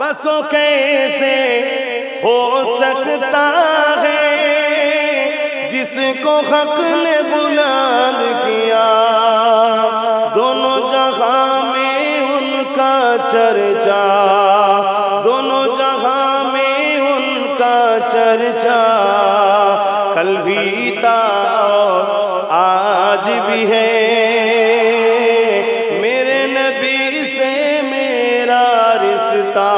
बसों कैसे हो सकता है जिसको हक ने बुलंद किया, दोनों जहां में उनका चर्चा, दोनों जहां में उनका चर्चा कल भी था आज भी है, मेरे नबी से मेरा रिश्ता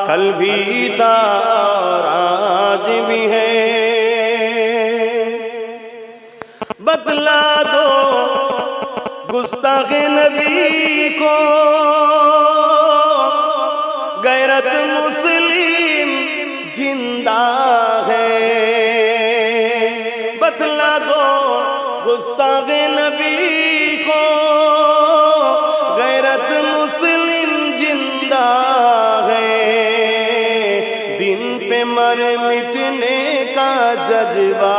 कल भी था और आज भी है। बतला दो गुस्ताखे नबी को गैरत मुस्लिम जिंदा है, बतला दो गुस्ताखे नबी को गैरत मुस्लिम जिंदा है, दिन पे मर मिटने का जज्बा,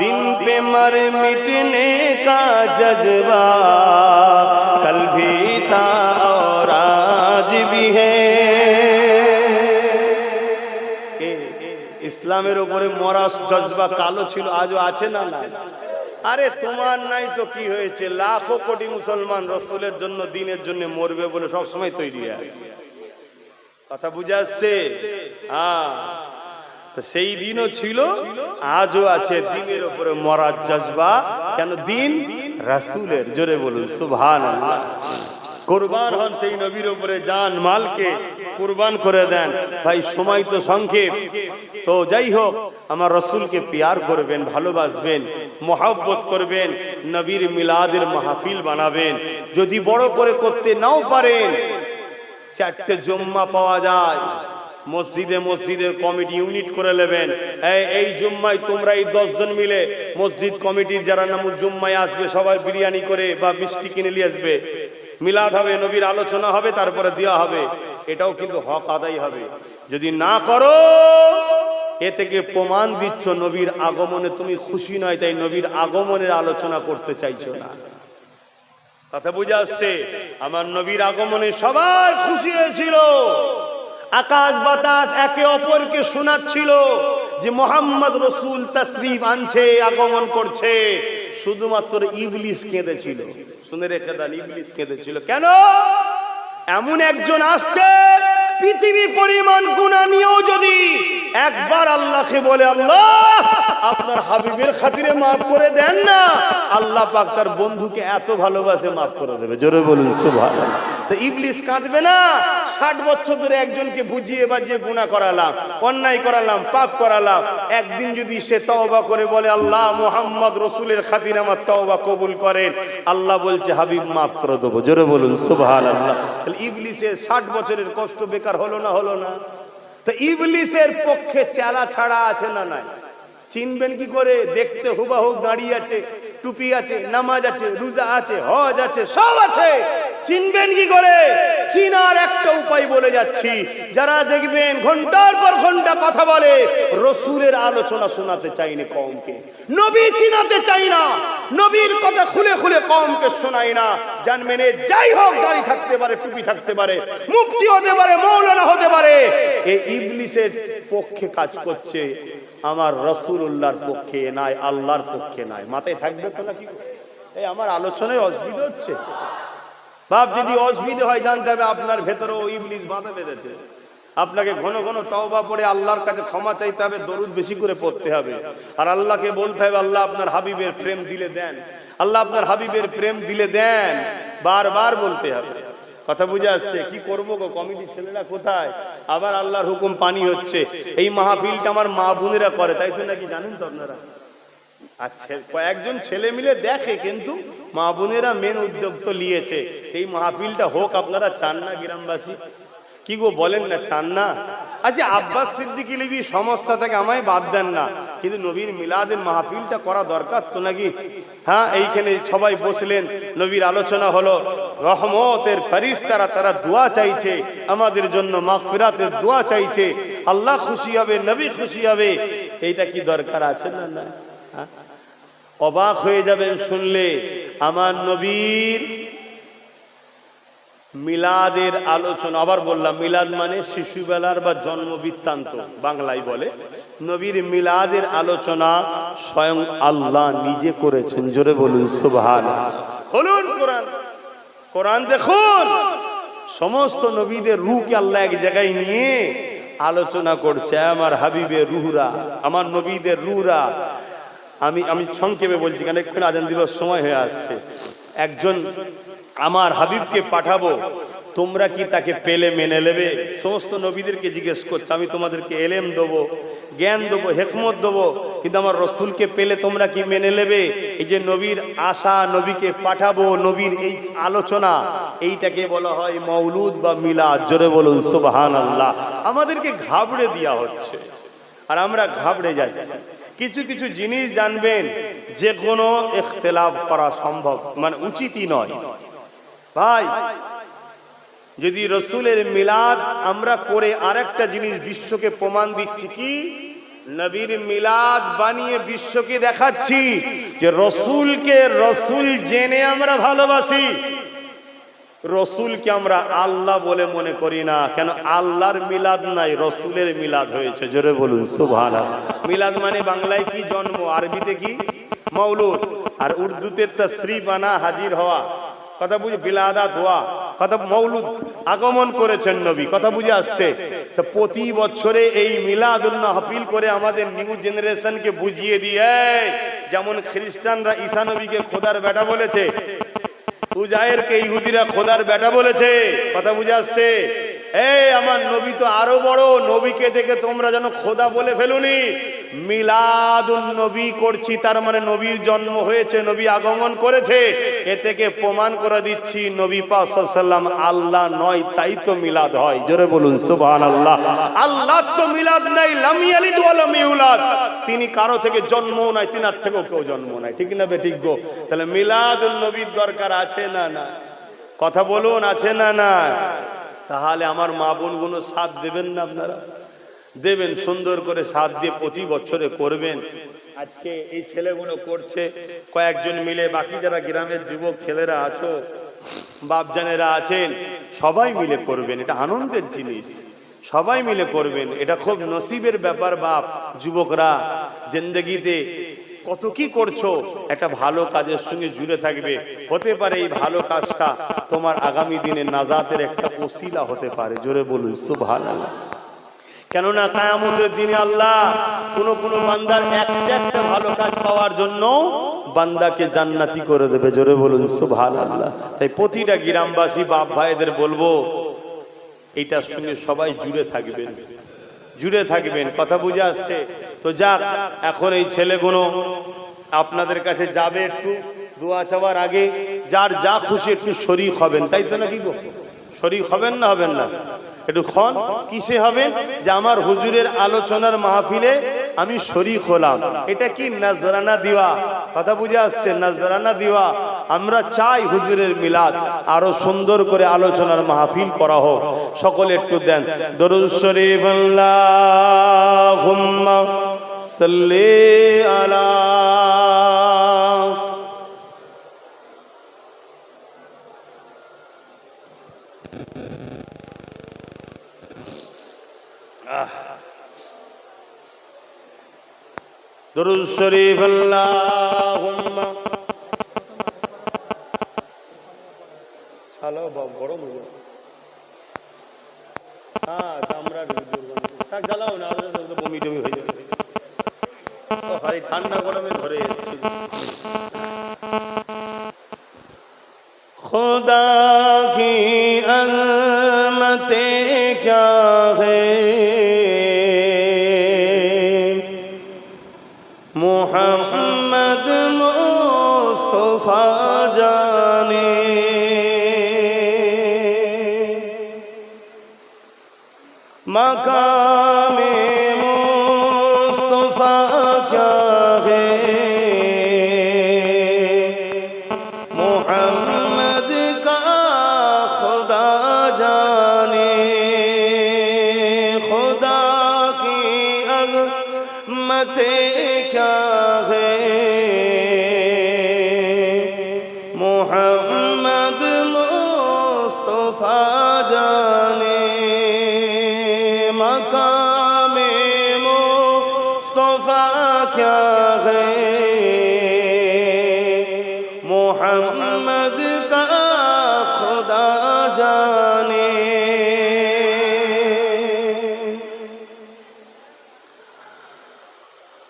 दिन पे मर मिटने का जज्बा कल भी था और आज भी है। ইসলামের উপরে মরা জজবা কালো ছিল, আজও আছে না? না। আরে তোমার নাই তো কি হয়েছে? লাখো কোটি মুসলমান রসুলের জন্য, দিনের জন্য মরবে বলে সব সময় তৈরি আছে। কথা বুঝে আসছে? হ্যাঁ। সেই দিনও ছিল, আজও আছে দিনের উপরে মরার জজবা। কেন? দিন রাসূলের। জোরে বলুন সুবহানাল্লাহ। কুরবান হন সেই নবীর উপরে, জান মালকে কুরবান করে দেন। ভাই সময় তো সংক্ষেপ, তো যাই হোক, আমার রাসূলকে প্যার করবেন, ভালোবাসবেন, মহব্বত করবেন, নবীর মিলাদের মাহফিল বানাবেন। যদি বড় করে করতে নাও পারেন, 4টে জুম্মা পাওয়া যায়, মসজিদে মসজিদের কমিটি ইউনিট করে নেবেন। এই জুম্মায় তোমরা এই 10 জন মিলে মসজিদ কমিটির যারা নামুজ জুম্মায় আসবে, সবার বিরিয়ানি করে বা মিষ্টি কিনে নিয়ে আসবে, মিলাদ হবে, নবীর আলোচনা হবে, তারপরে দেওয়া হবে। এটাও কিন্তু হক আদায় হবে। যদি না করো, এ থেকে প্রমাণ দিচ্ছ নবীর আগমনে তুমি খুশি নয়, তাই নবীর আগমনের আলোচনা করতে চাইছো না। কথা বুঝে আসছে? আমার নবীর আগমনে সবাই খুশি হয়েছিল, আকাশ বাতাস একে অপরকে শোনাচ্ছিল যে মোহাম্মদ রসুল তাশরীফ আনছে, আগমন করছে। শুধুমাত্র ইবলিস কেঁদেছিল। শুনে রেখে দেন, ইবলিস কেঁদেছিল। কেন? এমন একজন আসছে, পৃথিবী পরিমাণ গুনাহ নিয়েও যদি একবার আল্লাহকে বলে, আল্লাহ আপনার হাবিবের খাতিরে মাফ করে দেন না, আল্লাহ পাক তার বন্ধুকে এত ভালোবাসে মাফ করে দেবে। জোরে বলুন সুবহানাল্লাহ। তো ইবলিস কাঁদবে না? 60 বছর ধরে একজনকে বুঝিয়ে বাজিয়ে গুনাহ করালাম, অন্যায় করালাম, পাপ করালাম, একদিন যদি সে তওবা করে বলে, আল্লাহ মুহাম্মদ রাসূলের খাতিরে আমার তওবা কবুল করেন, আল্লাহ বলছে হাবিব মাফ করে দেবো। জোরে বলুন সুবহানাল্লাহ। তাহলে ইবলিসের 60 বছরের কষ্ট বেকার হলো না? হলো না? তো ইবলিসের পক্ষে চালা ছাড়া আছে না নাই? চিনবেন কি করে? দেখতে হুবাহু দাঁড়িয়ে আছে, টুপি আছে, নামাজ আছে, রোজা আছে, হজ আছে, সব আছে। চিনবেন কি করে? চিনার একটা উপায় বলে যাচ্ছি। যারা দেখবেন ঘন্টার পর ঘন্টা কথা বলে, রসুলের আলোচনা শোনাতে চাইনি কওমকে, নবী চিনাতে চাই না, নবীর কথা খুলে খুলে কওমকে শোনাই না। জানবেন, যাই হোক, দাড়ি থাকতে পারে, টুপি থাকতে পারে, মুফতি হতে পারে, মৌলানা হতে পারে, এই ইবলিসের পক্ষে কাজ করছে, আমার রাসূলুল্লাহর পক্ষে নাই, আল্লাহর পক্ষে নাই। মাথায় থাকবে তো নাকি? এই আমার আলোচনায় অসুবিধা হচ্ছে বাপ। যদি অসুবিধা হয়, জানতে হবে আপনার ভেতরেও ইবলিস বাঁধা বেঁধেছে। আপনাকে ঘন ঘন তওবা পড়ে আল্লাহর কাছে ক্ষমা চাইতে হবে, দরুদ বেশি করে পড়তে হবে, আর আল্লাহকে বলতে হবে, আল্লাহ আপনার হাবিবের প্রেম দিলে দেন, আল্লাহ আপনার হাবিবের প্রেম দিলে দেন, বারবার বলতে হবে। কথা বুঝে আসছে? কি করবো গো, কমিটির ছেলেরা কোথায়? আবার আল্লাহর হুকুম পানি হচ্ছে। এই মাহফিলটা আমার মা বোনেরা করে, তাই তো নাকি? জানেন তো আপনারা? আচ্ছা, কয়েকজন ছেলে মিলে দেখে, কিন্তু মা বোনেরা মেন উদ্যোগ তো নিয়েছে। এই মাহফিলটা হোক, আপনারা চান না গ্রামবাসী? কি গো বলেন না, চান না? আচ্ছা, আব্বাস সিদ্দিকী লিবি সমস্যা থেকে আমায় বাদ দেন না, কিন্তু নবীর মিলাদের মাহফিলটা করা দরকার তো নাকি? হ্যাঁ, এইখানে সবাই বসলেন, নবীর আলোচনা হলো, রহমতের ফেরেশতারা তারা দোয়া চাইছে আমাদের জন্য, মাগফিরাতের দোয়া চাইছে, আল্লাহ খুশি হবে, নবী খুশি হবে। এইটা কি দরকার আছে না? না, হ্যাঁ? অবাক হয়ে যাবেন শুনলে, আমার নবীর মিলাদের আলোচনা। আবার বললাম, মিলাদ মানে শিশুবেলার বা জন্ম বৃত্তান্ত বাংলায় বলে। নবীর মিলাদের আলোচনা স্বয়ং আল্লাহ নিজে করেছেন। জোরে বলুন সুবহানাল্লাহ। বলুন কোরআন, কোরআন দেখুন, সমস্ত নবীদের রূহকে আল্লাহ এক জায়গায় নিয়ে আলোচনা করছে। আমার হাবিবের রূহরা, আমার নবীদের রূহরা। আমি সংক্ষেপে বলছি, কারণ এক্ষুনি আজান দিবার সময় হয়ে আসছে। একজন আমার হাবিবকে পাঠাবো, তোমরা কি তাকে পেলে মেনে নেবে? সমস্ত নবীদেরকে জিজ্ঞেস করছে, আমি তোমাদেরকে এলেম দেবো, জ্ঞান দেবো, হেকমত দেবো, কিন্তু আমার রসুলকে পেলে তোমরা কি মেনে নেবে? এই যে নবীর আশা, নবীকে পাঠাবো, নবীর এই আলোচনা, এইটাকে বলা হয় মৌলুদ বা মিলাদ। জোরে বলুন সুবহানাল্লাহ। আমাদেরকে ঘাবড়ে দেওয়া হচ্ছে, আর আমরা ঘাবড়ে যাচ্ছি। কিছু কিছু জিনিস জানবেন, যে কোনো ইখতিলাফ করা সম্ভব, মানে উচিতই নয় ভাই। যদি রসুলের মিলাদ আমরা করে আরেকটা জিনিস বিশ্বকে প্রমাণ দিচ্ছি, কি? নবীর মিলাদ বানিয়ে বিশ্বকে দেখাচ্ছি যে রসুলকে রসুল জেনে আমরা ভালোবাসি, রসুলকে আমরা আল্লাহ বলে মনে করি না। কেন? আল্লাহর মিলাদ নাই, রসুলের মিলাদ হয়েছে। জোরে বলুন সুবহানাল্লাহ। মিলাদ মানে বাংলায় কি? জন্ম, আরবিতে কি? মৌলুদ, আর উর্দুতে তাশরীফ আনা, হাজির হওয়া। কথা বুঝে? বিলাদাত হওয়া। কথা মৌলুদ, আগমন করেছেন নবী। কথা বুঝে আসছে? তো প্রতি বছরে এই মিলাদুল মাহফিল করে আমাদের নিউ জেনারেশনকে বুঝিয়ে দিয়ে, যেমন খ্রিস্টানরা ঈসা নবীকে খোদার বেটা বলেছে, উজায়েরকে ইহুদিরা খোদার বেটা বলেছে, কথা বুঝে আসছে? এই আমার নবী তো আরো বড়, নবীকে দেখে তোমরা যেন খোদা বলে ফেলুনি। মিলাদুন নবী করছি, তার মানে নবীর জন্ম হয়েছে, নবী আগমন করেছে, এ থেকে প্রমাণ করে দিচ্ছি নবী পাক সাল্লাল্লাহু আলাইহি ওয়াসাল্লাম আল্লাহ নয়, তাই তো মিলাদ হয়। জোরে বলুন সুবহানাল্লাহ। আল্লাহ তো মিলাদ নাই, লাম ইয়ালিদ ওয়া লাম ইউলাদ, তিনি কারো থেকে জন্মও নাই, তিনার থেকেও কেউ জন্ম নাই, ঠিক না বেঠিক গো? তাহলে মিলাদুন নবীর দরকার আছে না না? কথা বলুন, আছে না না? তাহলে আমার মা বোনগুলো সাথ দেবেন না? আপনারা দেবেন, সুন্দর করে সাথ দিয়ে প্রতি বছরে করবেন। আজকে এই ছেলেগুলো করছে কয়েকজন মিলে, বাকি যারা গ্রামের যুবক ছেলেরা আছো, বাপজানেরা আছেন, সবাই মিলে করবেন। এটা আনন্দের জিনিস, সবাই মিলে করবেন, এটা খুব নসিবের ব্যাপার। বাপ যুবকরা জিন্দেগিতে কত কি করছো, একটা ভালো কাজের সঙ্গে জুড়ে থাকবে, হতে পারে এই ভালো কাজটা তোমার আগামী দিনে নাজাতের একটা ওসিলা হতে পারে। জোরে বলুন সুবহানাল্লাহ। কেননা কিয়ামতের দিনে আল্লাহ কোন বান্দার একটা ভালো কাজ পাওয়ার জন্য বান্দাকে জান্নাতি করে দেবে। জোরে বলুন সুবহানাল্লাহ। তাই প্রতিটা গ্রামবাসী বাপ ভাইদের বলবো, এইটার সঙ্গে সবাই জুড়ে থাকবেন, জুড়ে থাকবেন। কথা বুঝে আসছে তো? যাক, এখন এই ছেলেগুলো আপনাদের কাছে যাবে, একটু দোয়া চাওয়ার আগে যার যা খুশি একটু শরীক হবেন, তাই তো নাকি গো? শরীক হবেন না হবেন না? একটু খন কিসে হবেন? যে আমার হুজুরের আলোচনার মাহফিলে আমি শরীক হলাম, এটা কি নজরানা দিওয়া। কথা বুঝে আসছে? নজরানা দিওয়া। আমরা চাই হুজুরের মিলাদ আরো সুন্দর করে আলোচনার মাহফিল করা হোক। সকলে একটু দেন দরুদ শরীফ, আল্লাহুম্মা সাল্লি আলা। দরুদ শরীফ, আল্লাহুম্মা চালো বড় মজা। হ্যাঁ, আমরা চালাও না, বমি টমি হয়ে যাবে। ভারী ঠান্ডা গরমে ধরে যাচ্ছে। खुदा की अज़मते क्या है, मोहम्मद मुस्तफा जाने, मकामे मुस्तफा क्या है, मोहम्मद का खुदा जाने, खुदा की अज़मते क्या है, मोहम्मद मुस्तफा जाने, मकामे मुस्तफा क्या है, मोहम्मद का खुदा जाने।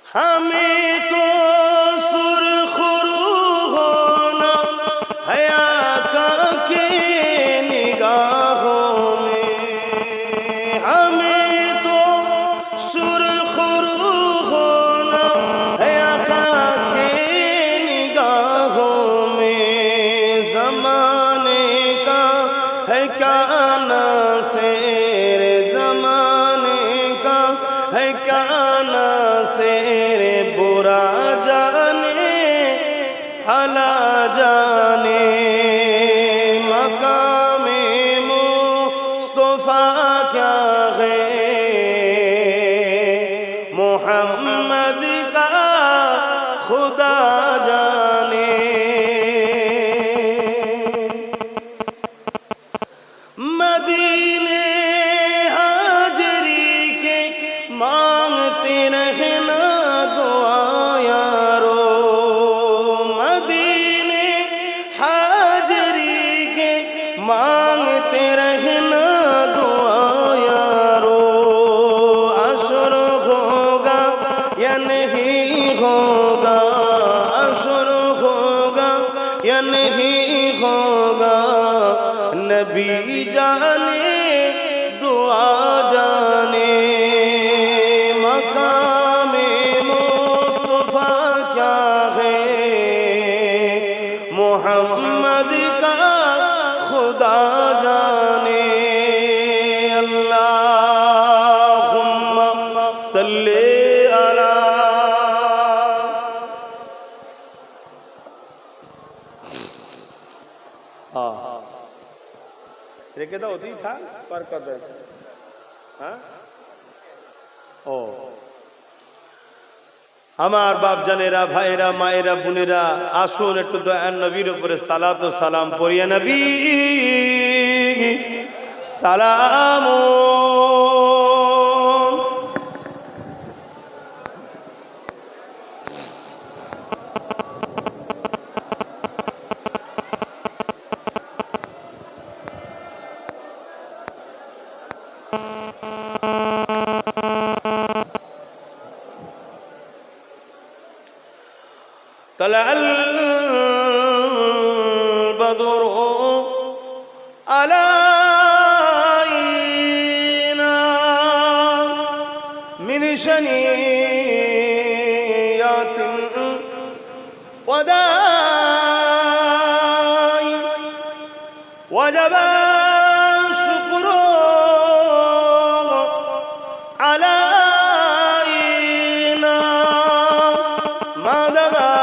हमें तो सुरखरू होना है आका के निगाहों में, हमें तो सुरखरू होना है आका के निगाहों में, ज़माने का है क्या नासेर, ज़माने का है क्या नासेर, बुरा जाने भला जाने, मकामे मुस्तफा क्या है, मोहम्मद का खुदा जाने। मदीने हाजरी के मांगते रहना दुआ यारो, मदीने हाजरी के मांगते रहना दुआ यारो, नहीं होगा, शुरू होगा या नहीं होगा, नबी जाने दुआ जाने। मकामे मुस्तफा क्या है, मोहम्मद का खुदा जाने। अल्लाहुम्मा सल्ले अला। রেখে দাও, ওতেই থাক, পার করবে। হ্যাঁ, ও আমার বাপ জানেরা, ভাইরা, মায়েরা, বোনেরা, আসুন একটু দয়ার নবীর উপরে সালাত ও সালাম পড়িয়া। নবী সালাম। طلع البدر علينا من شنيات وداء وجب الشكر علينا ما دغى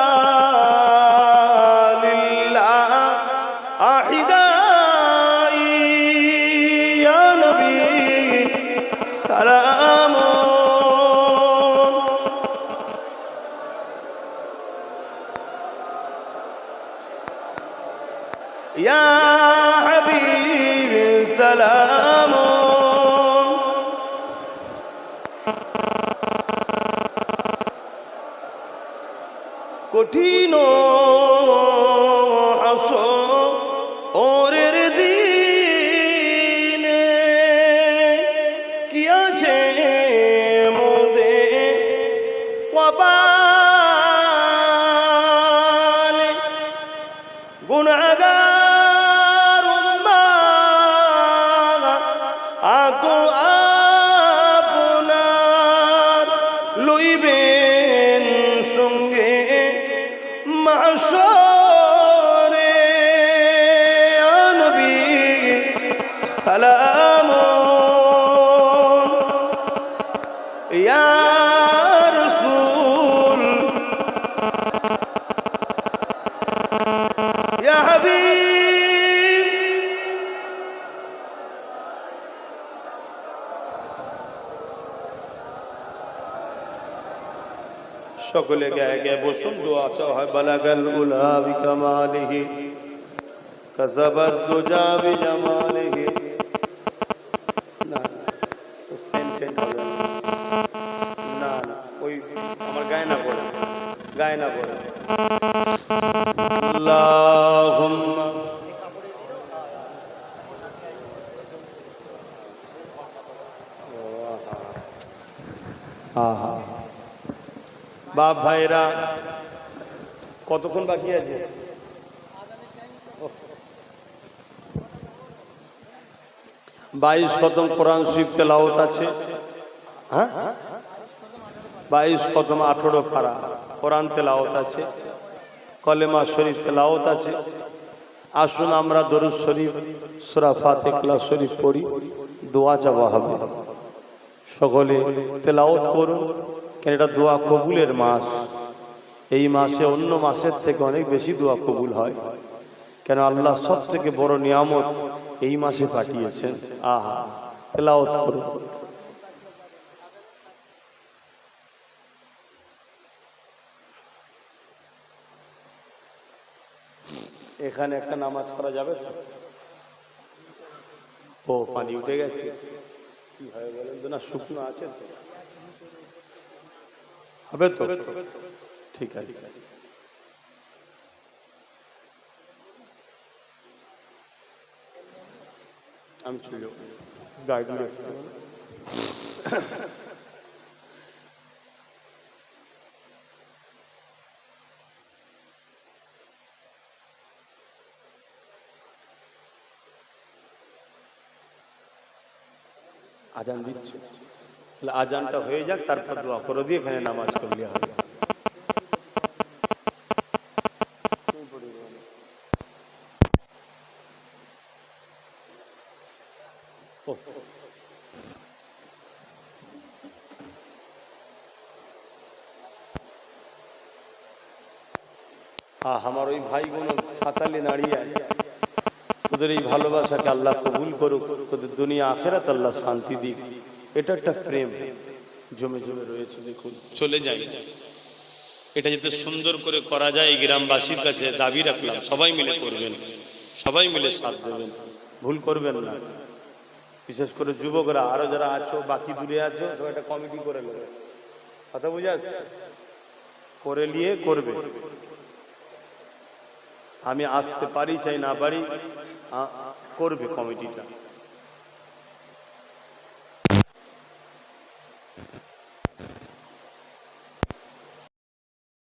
لله أحدائي يا نبي سلام. يا حبيبي سلام. কঠিন হাসরের দিনে কি আছে মোদের কপালে, গুনাহগার উম্মাহ আতো আপনার লইবেন সঙ্গে মাশরে। ইয়া নবী সালাম। ইয়া রাসূল ইয়া হাবিব। সকলে গায়ে গায়ে বসুন, দোয়া চাওয়া হয়। বালাগাল উলা বিকামালিহি কাযাবাত দুজা বিজামালিহি। না সেন্টেন্স হবে না, না ওই আমার গায়ে না পড়ে, গায়ে না পড়ে। আল্লাহুম্মা আহা। বাপ ভাইরা, কতক্ষণ বাকি আছে? 22 খতম কোরআন শরীফ তেলাওয়াত আছে। হ্যাঁ, 22 খতম 18 পারা কোরআন তেলাওয়াত আছে, কলেমা শরীফ তেলাওয়াত আছে। আসুন আমরা দরুদ শরীফ, সূরা ফাতিহা শরীফ পড়ি, দোয়া চাওয়া হবে। সকলে তেলাওয়াত করুন, কেন এটা দোয়া কবুলের মাস। এই মাসে অন্য মাসের থেকে অনেক বেশি দোয়া কবুল হয়, কেন আল্লাহ সব থেকে বড় নিয়ামত এই মাসে পাঠিয়েছেন। আহা, তেলাওয়াত করুন। এখানে একটা নামাজ পড়া যাবে তো? ও পানি উঠে গেছে, কি হয় বলেন তো? না শুকনো আছে তো, হবে তো? ঠিক আছে। আমি ছিল গাইড আজান দিচ্ছে, তাহলে আজানটা হয়ে যাক, তারপর দোয়া করে দিয়ে এখানে নামাজ করলে হবে। আমার ওই ভাইগুলো ছাতালে দাঁড়িয়ে আছে, ওদের এই ভালোবাসাকে আল্লাহ কবুল করুক, ওদের দুনিয়া আখেরাত আল্লাহ শান্তি দিক। এটা একটা প্রেম জমে জমে রয়েছে, দেখুন চলে যায়। এটা যাতে সুন্দর করে করা যায় এই গ্রামবাসীর কাছে দাবি রাখলাম, সবাই মিলে করবেন, সবাই মিলে সাথ দেবেন, ভুল করবেন না। বিশেষ করে যুবকরা, আরো যারা আছো বাকি দূরে আছো, সব একটা কমিটি করে নেবে, কথা বুঝে আসছে, করে নিয়ে করবে। আমি আসতে পারি চাই না পারি, করবে কমিটিটা।